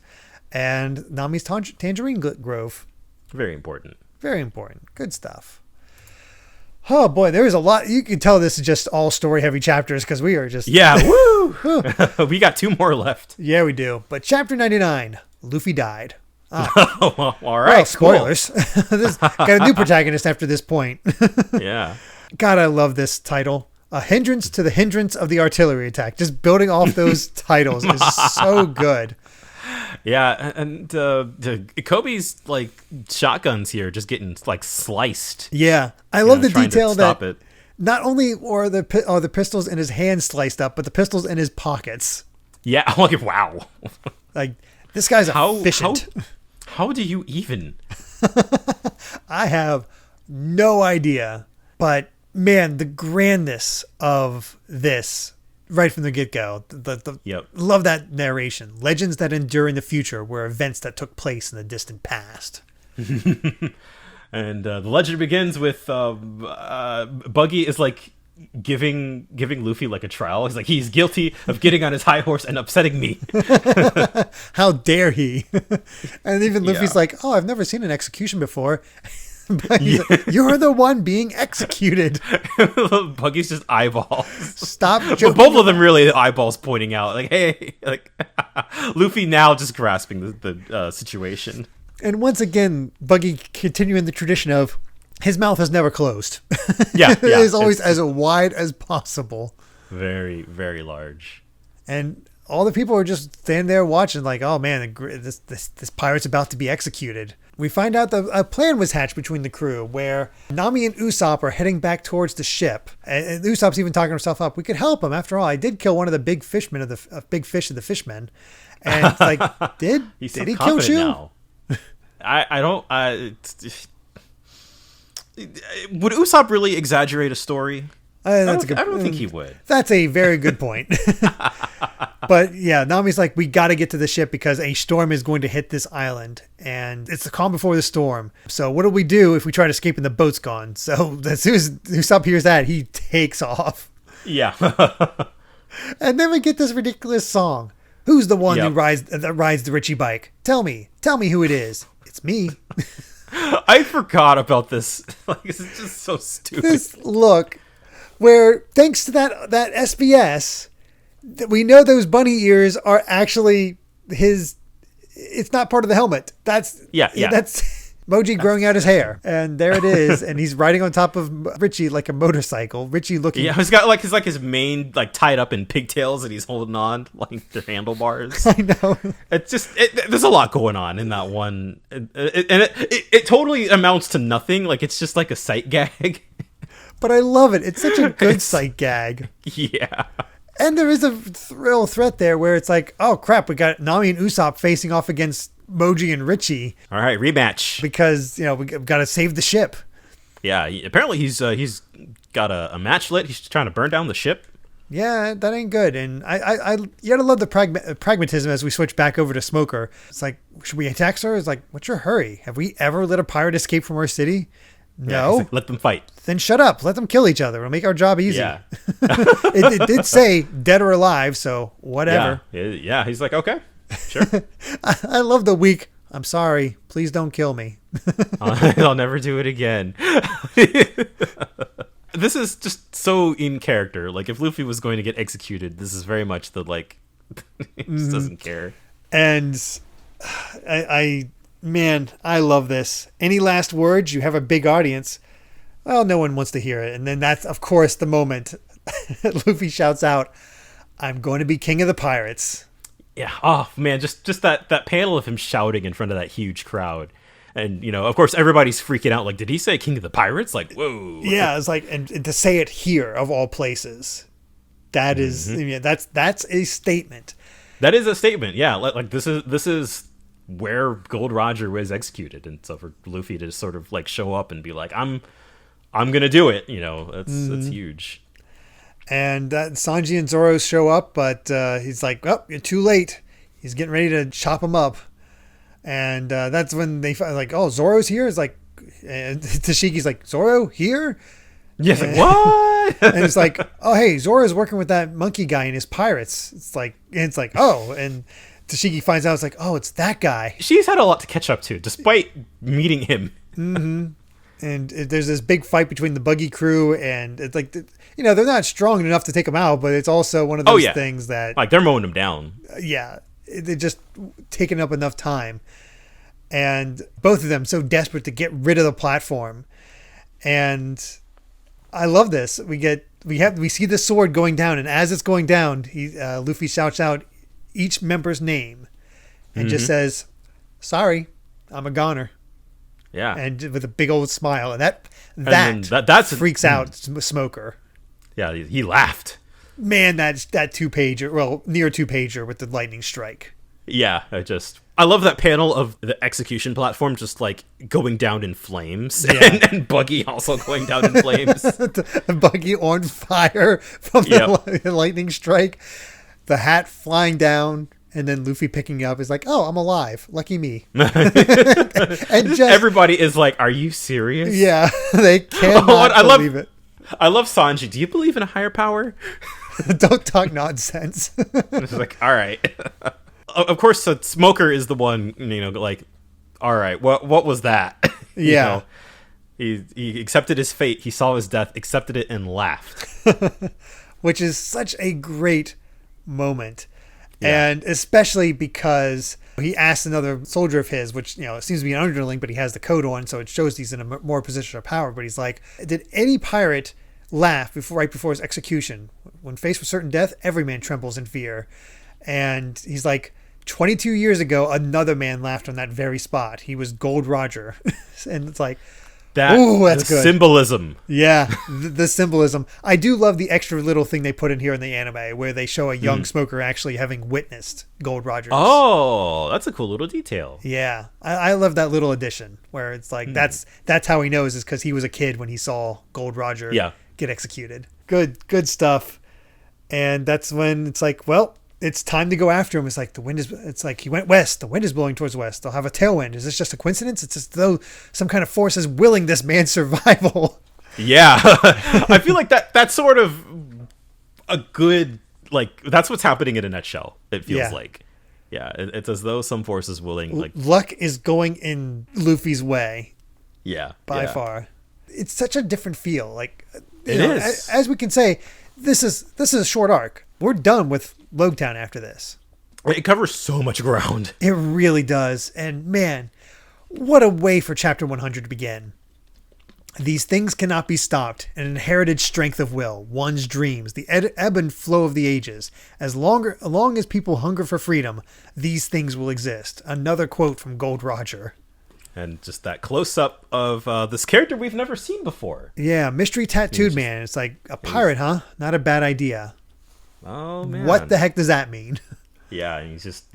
and Nami's tangerine grove. Very important. Very important. Good stuff. Oh boy, there is a lot. You can tell this is just all story heavy chapters, because we are just... Yeah, woo! We got 2 more left. Yeah, we do. But chapter 99, Luffy died. All right. Well, spoilers. Cool. Got a new protagonist after this point. Yeah. God, I love this title. A hindrance to the hindrance of the artillery attack. Just building off those titles is so good. Yeah, and Kobe's shotguns here just getting sliced. Yeah, I love the detail that it. Not only are the pistols in his hands sliced up, but the pistols in his pockets. Yeah, I'm wow. This guy's efficient. How do you even? I have no idea. But man, the grandness of this right from the get-go. Love that narration. Legends that endure in the future were events that took place in the distant past. And the legend begins with Buggy is giving Luffy like a trial. He's like, he's guilty of getting on his high horse and upsetting me. How dare he? And even Luffy's like, oh, I've never seen an execution before. But like, you're the one being executed. Buggy's just eyeballs. Stop joking. But both of them really eyeballs pointing out, like, hey, like Luffy now just grasping the situation. And once again, Buggy continuing the tradition of his mouth has never closed. Yeah. It is always as wide as possible. Very, very large. And all the people are just standing there watching, like, oh man, this pirate's about to be executed. We find out that a plan was hatched between the crew where Nami and Usopp are heading back towards the ship. And Usopp's even talking himself up. We could help him. After all, I did kill one of the big fishmen of the big fish of the fishmen. And it's like, did he kill you? Now. I don't. Would Usopp really exaggerate a story? I don't think he would. That's a very good point. But yeah, Nami's like, we got to get to the ship because a storm is going to hit this island. And it's the calm before the storm. So what do we do if we try to escape and the boat's gone? So as soon as Usopp hears that, he takes off. Yeah. And then we get this ridiculous song. Who's the one that rides the Richie bike? Tell me who it is. It's me. I forgot about this. Like, it's just so stupid. This look where, thanks to that SBS, we know those bunny ears are actually his. It's not part of the helmet. That's Moji growing out his hair, and there it is. And he's riding on top of Richie like a motorcycle. Richie looking. Yeah, he's got his mane like tied up in pigtails, and he's holding on like their handlebars. I know. It's just there's a lot going on in that one, and it totally amounts to nothing. Like it's just like a sight gag. But I love it. It's such a good sight gag. Yeah. And there is a real threat there where it's like, oh crap, we got Nami and Usopp facing off against Moji and Richie. All right, rematch. Because, we got to save the ship. Yeah, apparently he's got a match lit. He's trying to burn down the ship. Yeah, that ain't good. And I you gotta love the pragmatism as we switch back over to Smoker. It's like, should we text her? It's like, what's your hurry? Have we ever let a pirate escape from our city? No. Yeah, like, let them fight. Then shut up. Let them kill each other. It'll make our job easy. Yeah. it did say dead or alive, so whatever. Yeah. He's like, okay, sure. I love the weak, I'm sorry, please don't kill me. I'll never do it again. This is just so in character. Like, if Luffy was going to get executed, this is very much the, like, he just doesn't care. And Man, I love this. Any last words? You have a big audience. Well, no one wants to hear it. And then that's, of course, the moment Luffy shouts out, I'm going to be king of the pirates. Yeah. Oh, man, just that panel of him shouting in front of that huge crowd. And, of course, everybody's freaking out. Like, did he say king of the pirates? Like, whoa. Yeah, it's like, and to say it here, of all places, that is, that's a statement. That is a statement, yeah. Like, this is where Gold Roger was executed, and so for Luffy to sort of like show up and be like, I'm gonna do it, that's huge. And Sanji and Zoro show up, but he's like, oh, you're too late. He's getting ready to chop him up, and that's when they find like, oh, Zoro's here. It's like, and Tashiki's like, Zoro here? Yes, like, what? And it's like, oh, hey, Zoro's working with that monkey guy and his pirates. It's like, oh, and Tashiki finds out, it's like, oh, it's that guy. She's had a lot to catch up to, despite meeting him. Mm-hmm. And there's this big fight between the buggy crew, and it's like, they're not strong enough to take him out, but it's also one of those things that... Like, they're mowing him down. Yeah. They're just taking up enough time. And both of them so desperate to get rid of the platform. And I love this. We see the sword going down, and as it's going down, Luffy shouts out each member's name and just says, sorry, I'm a goner. Yeah. And with a big old smile. And that freaks out Smoker. Yeah, he laughed. Man, that 2-pager, well, near 2-pager with the lightning strike. Yeah, I love that panel of the execution platform just like going down in flames, and Buggy also going down in flames. Buggy on fire from the lightning strike. The hat flying down, and then Luffy picking up is like, oh, I'm alive. Lucky me. And everybody is like, are you serious? Yeah, they cannot believe it. I love Sanji. Do you believe in a higher power? Don't talk nonsense. It's like, all right. Of course, so Smoker is the one, like, all right, what was that? Yeah. He accepted his fate. He saw his death, accepted it, and laughed. Which is such a great moment. Yeah. And especially because he asked another soldier of his, which, it seems to be an underling, but he has the coat on, so it shows he's in a more position of power. But he's like, did any pirate laugh right before his execution? When faced with certain death, every man trembles in fear. And he's like, 22 years ago, another man laughed on that very spot. He was Gold Roger. And it's like, that's good. Symbolism. Yeah, the symbolism. I do love the extra little thing they put in here in the anime where they show a young Smoker actually having witnessed Gold Rogers. Oh, that's a cool little detail. Yeah, I love that little addition where it's like that's how he knows is because he was a kid when he saw Gold Roger get executed. Good stuff. And that's when it's like, well, it's time to go after him. It's like it's like he went west. The wind is blowing towards west. They'll have a tailwind. Is this just a coincidence? It's as though some kind of force is willing this man's survival. Yeah. I feel like that's sort of a good, like, that's what's happening in a nutshell. It feels like. Yeah. It's as though some force is willing. Like, luck is going in Luffy's way. Yeah. By far. It's such a different feel. Like, it is. As we can say, this is a short arc. We're done with Logue Town after this. It covers so much ground. It really does. And man, what a way for chapter 100 to begin. These things cannot be stopped. An inherited strength of will, one's dreams, the ebb and flow of the ages. As long as people hunger for freedom, these things will exist. Another quote from Gold Roger. And just that close-up of this character we've never seen before. Yeah, mystery tattooed man. It's like, a pirate, huh? Not a bad idea. Oh, man. What the heck does that mean? Yeah, and he's just,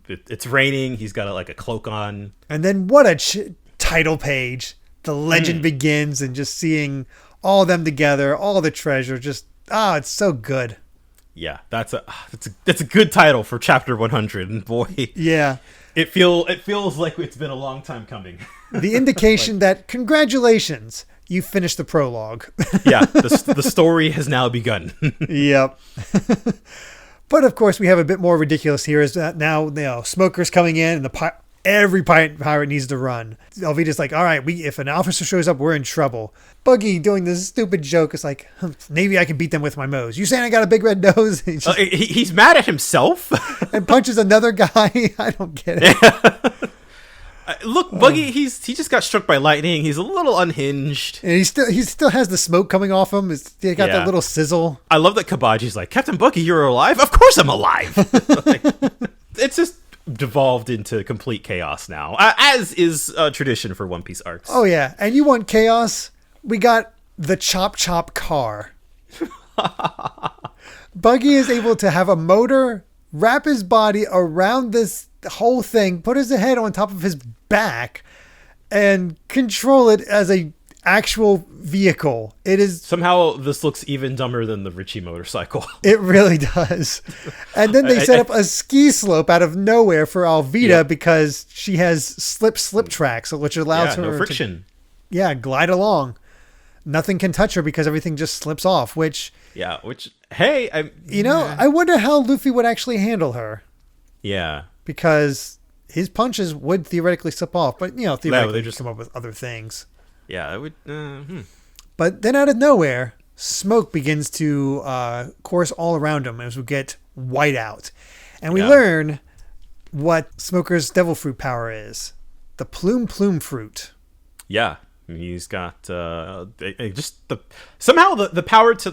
it's raining. He's got a cloak on. And then what a title page. The legend begins, and just seeing all of them together, all the treasure, just, it's so good. Yeah, that's a good title for chapter 100, and boy. Yeah. It feels like it's been a long time coming. The indication that, congratulations, you finished the prologue. Yeah, the story has now begun. Yep. But of course, we have a bit more ridiculous here. Is that now Smoker's coming in, and every pirate needs to run. Alvida's like, all right, if an officer shows up, we're in trouble. Buggy doing this stupid joke is like, maybe I can beat them with my nose. You saying I got a big red nose? He's mad at himself and punches another guy. I don't get it. Look, Buggy, he just got struck by lightning. He's a little unhinged. And he still has the smoke coming off him. He got that little sizzle. I love that Kabaji's like, Captain Buggy, you're alive? Of course I'm alive. It's just devolved into complete chaos now, as is tradition for One Piece arcs. Oh, yeah. And you want chaos? We got the Chop Chop car. Buggy is able to have a motor, wrap his body around this whole thing, put his head on top of his back, and control it as a actual vehicle. It is somehow this looks even dumber than the Richie motorcycle. It really does. And then they set up a ski slope out of nowhere for Alvida because she has slip tracks, which allows her no friction. Glide along. Nothing can touch her because everything just slips off. Hey, I wonder how Luffy would actually handle her. Yeah, because his punches would theoretically slip off, but theoretically they just come up with other things. Yeah, it would. But then out of nowhere, smoke begins to course all around him as we get whiteout. And we learn what Smoker's devil fruit power is. The plume fruit. Yeah. He's got somehow the power to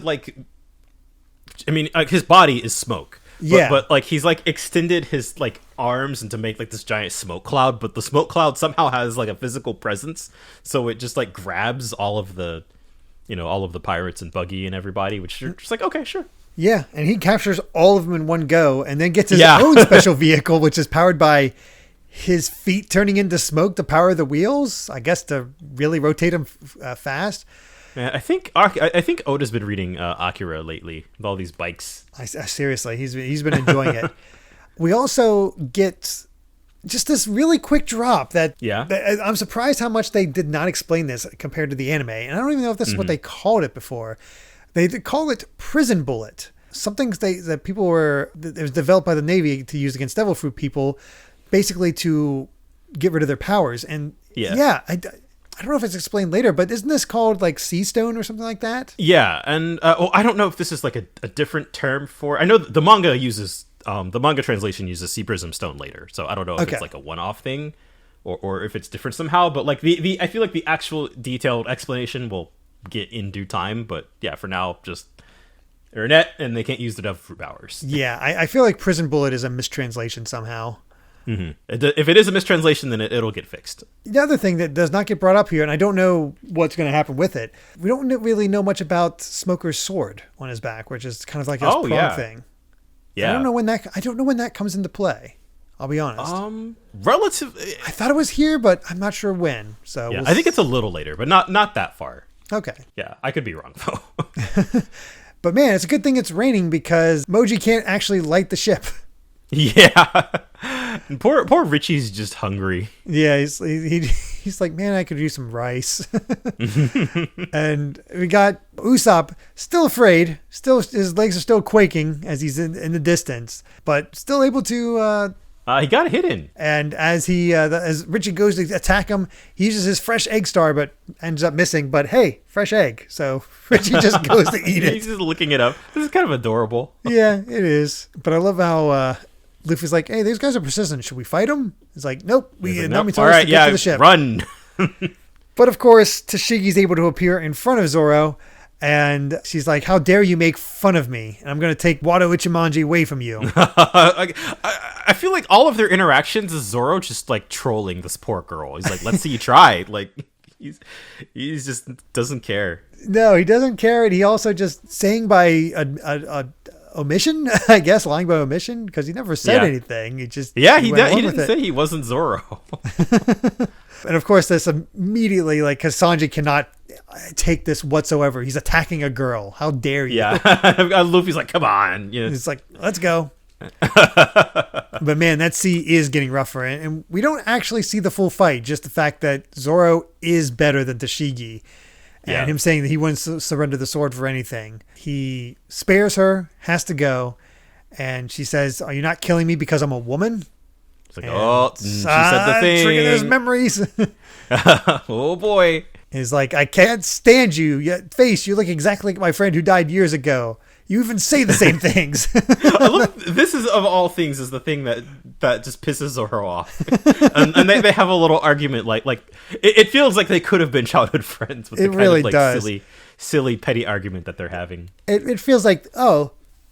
his body is smoke. But he's extended his arms and to make this giant smoke cloud, but the smoke cloud somehow has a physical presence, so it just grabs all of the pirates and Buggy and everybody, which you're just okay, sure. Yeah, and he captures all of them in one go, and then gets his own special vehicle, which is powered by his feet turning into smoke to power the wheels, I guess, to really rotate them fast. Man, I think Oda's been reading Akira lately with all these bikes. Seriously, he's been enjoying it. We also get just this really quick drop that Yeah. I'm surprised how much they did not explain this compared to the anime. And I don't even know if this is what they called it before. They call it prison bullet. Something that people it was developed by the Navy to use against devil fruit people, basically to get rid of their powers. And I don't know if it's explained later, but isn't this called like sea stone or something like that? Yeah, and I don't know if this is like a different term for. I know the manga uses the manga translation uses sea prism stone later, so I don't know if it's like a one-off thing, or if it's different somehow. But like the I feel like the actual detailed explanation will get in due time. But yeah, for now, just internet, and they can't use the devil fruit powers. Yeah, I feel like prison bullet is a mistranslation somehow. Mm-hmm. If it is a mistranslation, then it'll get fixed. The other thing that does not get brought up here, and I don't know what's going to happen with it, we don't really know much about Smoker's sword on his back, which is kind of like his prong thing. Yeah, I don't know when that comes into play. I'll be honest. Relative. I thought it was here, but I'm not sure when. So yeah, I think it's a little later, but not that far. Okay. Yeah, I could be wrong though. But man, it's a good thing it's raining because Moji can't actually light the ship. Yeah. And poor Richie's just hungry. Yeah, he's like, man, I could use some rice. And we got Usopp still afraid, still his legs are still quaking as he's in the distance, but still able to he got hidden. And as as Richie goes to attack him, he uses his fresh egg star, but ends up missing. But hey, fresh egg. So Richie just goes to eat it. He's just licking it up. This is kind of adorable. Yeah, it is. But I love how Luffy's like, hey, these guys are persistent. Should we fight them? He's like, nope. All right, to get to the ship. Run. But of course, Tashigi's able to appear in front of Zoro. And she's like, how dare you make fun of me? And I'm going to take Wado Ichimonji away from you. I feel like all of their interactions is Zoro just like trolling this poor girl. He's like, let's see you try. Like, he's just doesn't care. No, he doesn't care. And he also just saying by a omission, I guess, lying by omission, because he never said anything. He just he didn't say he wasn't Zoro. And of course, this immediately, like, because Sanji cannot take this whatsoever. He's attacking a girl. How dare you? Yeah. Luffy's like, come on. You know. He's like, let's go. But man, that sea is getting rougher. And we don't actually see the full fight. Just the fact that Zoro is better than Tashigi. And him saying that he wouldn't surrender the sword for anything. He spares her, has to go. And she says, are you not killing me because I'm a woman? It's like, she said the thing. Trigger those memories. Oh boy. He's like, I can't stand you. Your face, you look exactly like my friend who died years ago. You even say the same things. I love, this is, of all things, is the thing that just pisses Zoro off. and they have a little argument, like it feels like they could have been childhood friends with the kind really of like does. silly petty argument that they're having. It feels like,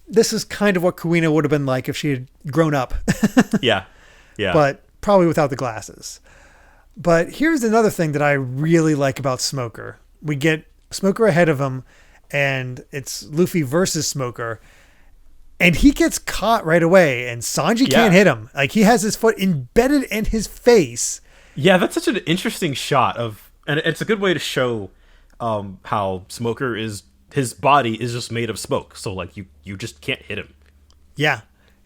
this is kind of what Kuina would have been like if she had grown up. Yeah. But probably without the glasses. But here's another thing that I really like about Smoker. We get Smoker ahead of him, and it's Luffy versus Smoker. And he gets caught right away, and Sanji can't hit him. Like, he has his foot embedded in his face. Yeah, that's such an interesting shot and it's a good way to show how Smoker his body is just made of smoke. So, like, you just can't hit him. Yeah.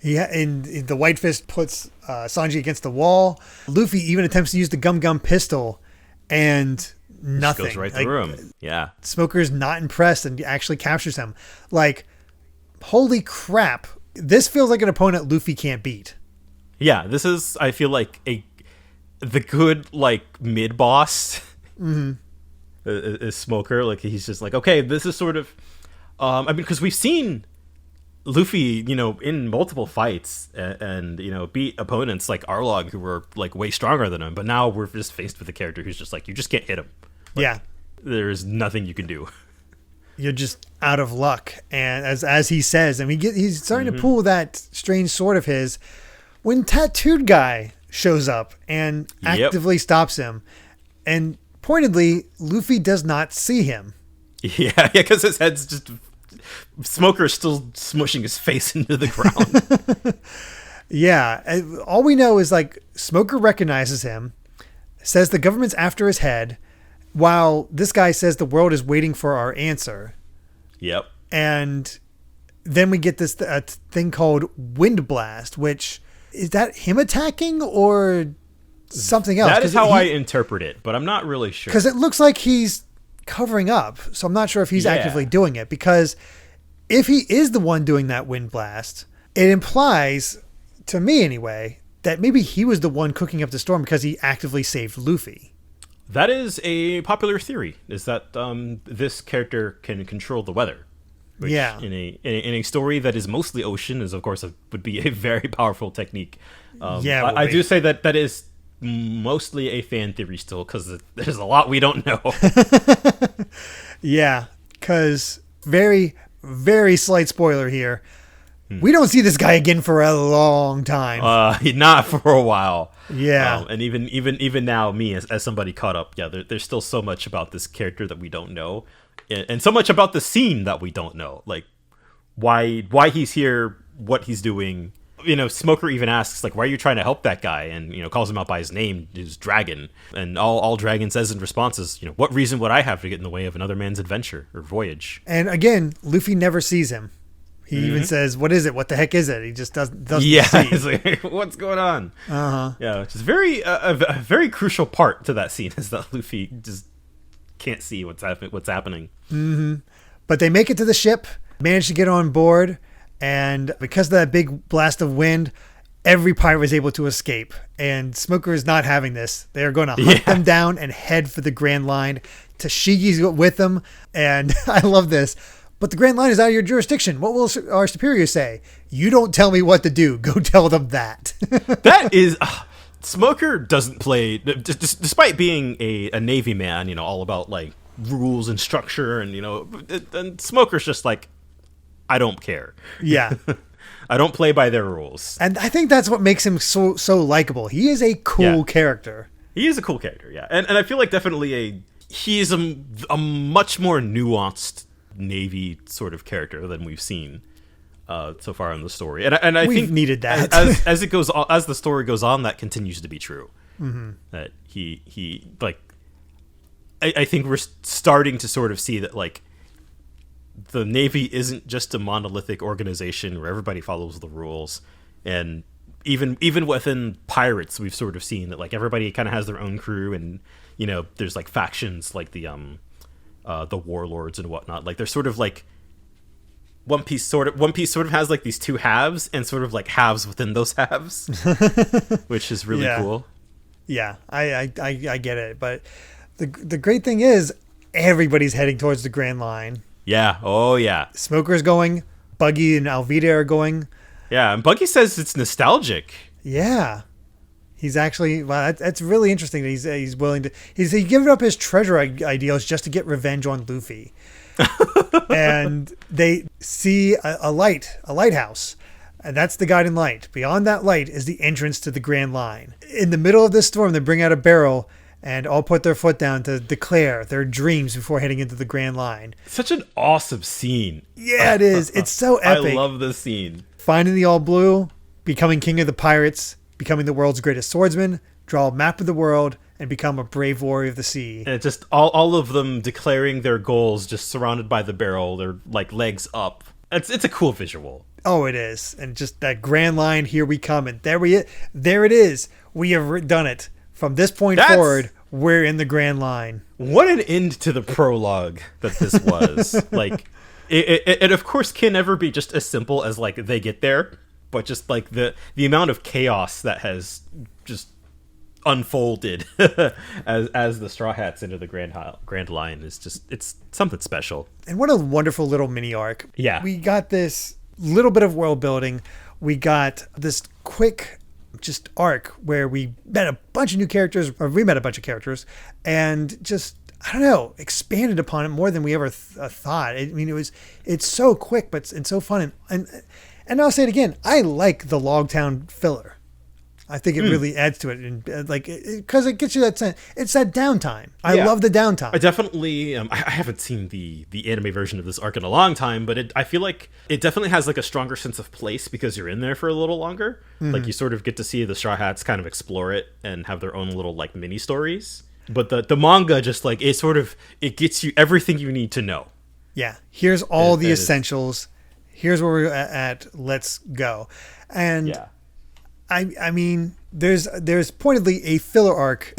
And the White Fist puts Sanji against the wall. Luffy even attempts to use the Gum pistol, and nothing. Goes right through him. Yeah. Smoker's not impressed and actually captures him. Like, holy crap. This feels like an opponent Luffy can't beat. Yeah, this is, I feel like, the good, like, mid-boss is Smoker. Like, he's just like, okay, this is sort of... I mean, because we've seen Luffy, in multiple fights and beat opponents like Arlong who were like way stronger than him. But now we're just faced with a character who's just like, you just can't hit him. Like, there's nothing you can do. You're just out of luck. And as he says, and he's starting to pull that strange sword of his when Tattooed Guy shows up and actively stops him. And pointedly, Luffy does not see him. Yeah, because his head's just... Smoker is still smushing his face into the ground. Yeah. All we know is, like, Smoker recognizes him, says the government's after his head, while this guy says the world is waiting for our answer. Yep. And then we get this thing called Wind Blast, which is that him attacking or something else? That is how I interpret it, but I'm not really sure. Because it looks like he's covering up, so I'm not sure if he's actively doing it. Because if he is the one doing that wind blast, it implies, to me anyway, that maybe he was the one cooking up the storm because he actively saved Luffy. That is a popular theory, is that this character can control the weather. Which in a story that is mostly ocean is, of course, would be a very powerful technique. I do say that is mostly a fan theory still, because there's a lot we don't know. Yeah, because very, very slight spoiler here. We don't see this guy again for a long time. Not for a while. Yeah. And even now, me as somebody caught up, there's still so much about this character that we don't know. And so much about the scene that we don't know, like why he's here, what he's doing. Smoker even asks, like, why are you trying to help that guy? And, calls him out by his name, who's Dragon. And all Dragon says in response is, what reason would I have to get in the way of another man's adventure or voyage? And again, Luffy never sees him. He even says, what is it? What the heck is it? He just doesn't see. He's like, what's going on? Yeah, which is a very crucial part to that scene, is that Luffy just can't see what's happening. But they make it to the ship, manage to get on board, and because of that big blast of wind, every pirate was able to escape. And Smoker is not having this. They are going to hunt them down and head for the Grand Line. Tashigi's with them, and I love this. But the Grand Line is out of your jurisdiction. What will our superiors say? You don't tell me what to do. Go tell them that. That is... Smoker doesn't play, despite being a Navy man, all about like rules and structure, and Smoker's just like, I don't care. Yeah. I don't play by their rules. And I think that's what makes him so likable. He is a cool character. He is a cool character, yeah. And I feel like definitely he is a much more nuanced Navy sort of character than we've seen so far in the story, and I We've think needed that as it goes on, as the story goes on, that continues to be true. That he like, I think we're starting to sort of see that like the Navy isn't just a monolithic organization where everybody follows the rules, and even within pirates, we've sort of seen that like everybody kind of has their own crew, and there's like factions like the warlords and whatnot. Like there's sort of like One Piece sort of has like these two halves and sort of like halves within those halves, which is really cool. Yeah, I get it. But the great thing is everybody's heading towards the Grand Line. Yeah. Oh, yeah. Smoker's going. Buggy and Alvida are going. Yeah, and Buggy says it's nostalgic. Yeah. He's actually, that's really interesting that he's willing to, he's given up his treasure ideals just to get revenge on Luffy. And they see a lighthouse, and that's the guiding light. Beyond that light is the entrance to the Grand Line. In the middle of this storm, they bring out a barrel and all put their foot down to declare their dreams before heading into the Grand Line. Such an awesome scene. Yeah, it is. It's so epic. I love this scene. Finding the All Blue, becoming king of the pirates, becoming the world's greatest swordsman, draw a map of the world, and become a brave warrior of the sea. And just all of them declaring their goals, just surrounded by the barrel, their like legs up. It's a cool visual. Oh, it is. And just that Grand Line, here we come. And there it is. We have done it. From this point forward, we're in the Grand Line. What an end to the prologue that this was. Like, it of course can never be just as simple as like they get there, but just like the amount of chaos that has just unfolded as the Straw Hats enter the Grand Line is just, it's something special. And what a wonderful little mini arc. Yeah. We got this little bit of world building. We got this quick just arc where we met a bunch of new characters, or we met a bunch of characters, and just, I don't know, expanded upon it more than we ever thought. I mean, it's so quick, but it's so fun. And I'll say it again, I like the Logue Town filler. I think it really adds to it, and like, because it gets you that sense. It's that downtime. I love the downtime. I definitely, I haven't seen the anime version of this arc in a long time, but I feel like it definitely has like a stronger sense of place because you're in there for a little longer. Mm-hmm. Like you sort of get to see the Straw Hats kind of explore it and have their own little like mini stories. But the manga just like, it gets you everything you need to know. Yeah. Here's all the essentials. Here's where we're at. Let's go. And I mean, there's pointedly a filler arc,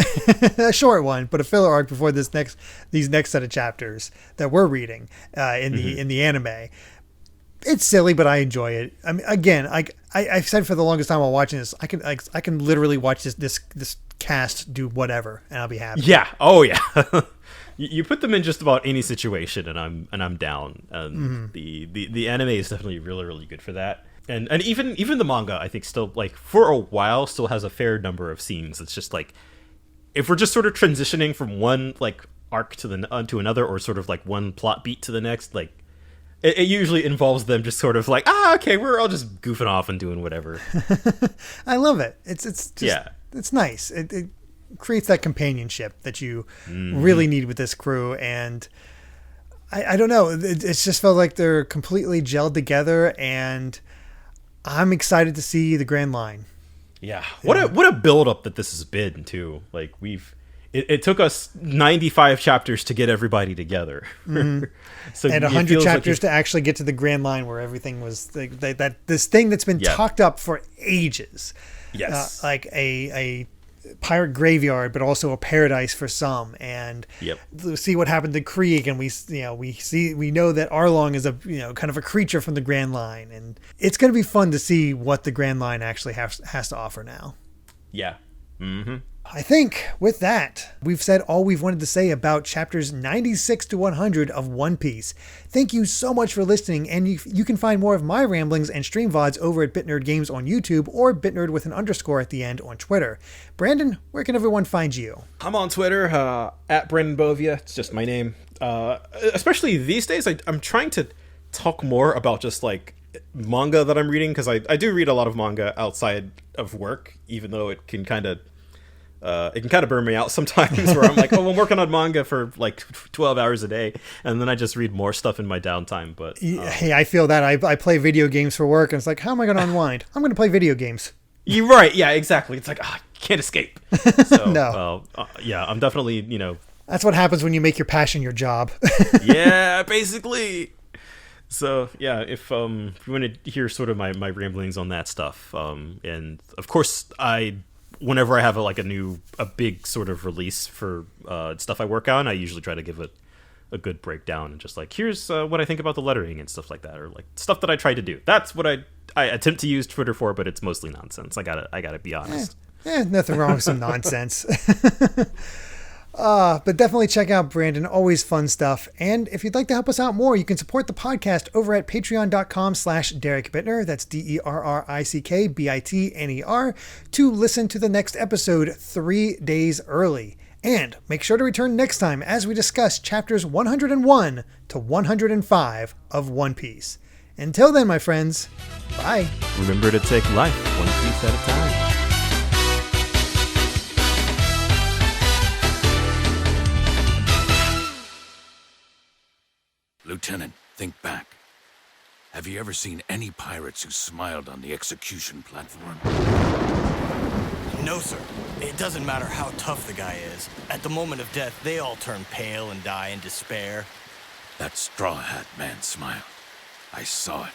a short one, but a filler arc before these next set of chapters that we're reading in the anime. It's silly, but I enjoy it. I mean, again, I've said for the longest time while watching this, I can literally watch this cast do whatever, and I'll be happy. Yeah. Oh yeah. You put them in just about any situation, and I'm down. And the anime is definitely really, really good for that. And even the manga, I think, still, like, for a while still has a fair number of scenes. It's just like, if we're just sort of transitioning from one like arc to another, or sort of like one plot beat to the next, like. It usually involves them just sort of like, okay, we're all just goofing off and doing whatever. I love it. It's just, it's nice. It creates that companionship that you really need with this crew. And I don't know, it's just felt like they're completely gelled together, and I'm excited to see the Grand Line. Yeah. What a build up that this has been too. Like it took us 95 chapters to get everybody together. So and 100 chapters to actually get to the Grand Line, where everything was this thing that's been talked up for ages. Yes. Like a pirate graveyard, but also a paradise for some. And see what happened to Krieg, and we know that Arlong is a kind of a creature from the Grand Line, and it's going to be fun to see what the Grand Line actually has to offer now. Yeah. Mm-hmm. I think with that, we've said all we've wanted to say about chapters 96 to 100 of One Piece. Thank you so much for listening, and you can find more of my ramblings and stream VODs over at BitNerd Games on YouTube, or BitNerd with an underscore at the end on Twitter. Brandon, where can everyone find you? I'm on Twitter, at Brandon Bovia. It's just my name. Especially these days, I'm trying to talk more about just like manga that I'm reading, because I do read a lot of manga outside of work, even though it can kind of burn me out sometimes, where I'm like, I'm working on manga for like 12 hours a day, and then I just read more stuff in my downtime. But hey, I feel that. I play video games for work, and it's like, how am I going to unwind? I'm going to play video games. You're right. Yeah, exactly. It's like, I can't escape. So, no. I'm definitely, That's what happens when you make your passion your job. Yeah, basically. So yeah, if you want to hear sort of my ramblings on that stuff, and of course whenever I have a big sort of release for stuff I work on, I usually try to give it a good breakdown, and just like, here's what I think about the lettering and stuff like that, or like stuff that I try to do. That's what I attempt to use Twitter for, but it's mostly nonsense. I gotta be honest. Nothing wrong with some nonsense. But definitely check out Brandon. Always fun stuff. And if you'd like to help us out more, you can support the podcast over at patreon.com/Derek Bittner. That's DERRICKBITNER, to listen to the next episode 3 days early. And make sure to return next time as we discuss chapters 101 to 105 of One Piece. Until then, my friends, bye. Remember to take life one piece at a time. Lieutenant, think back. Have you ever seen any pirates who smiled on the execution platform? No, sir. It doesn't matter how tough the guy is. At the moment of death, they all turn pale and die in despair. That Straw Hat Man smiled. I saw it.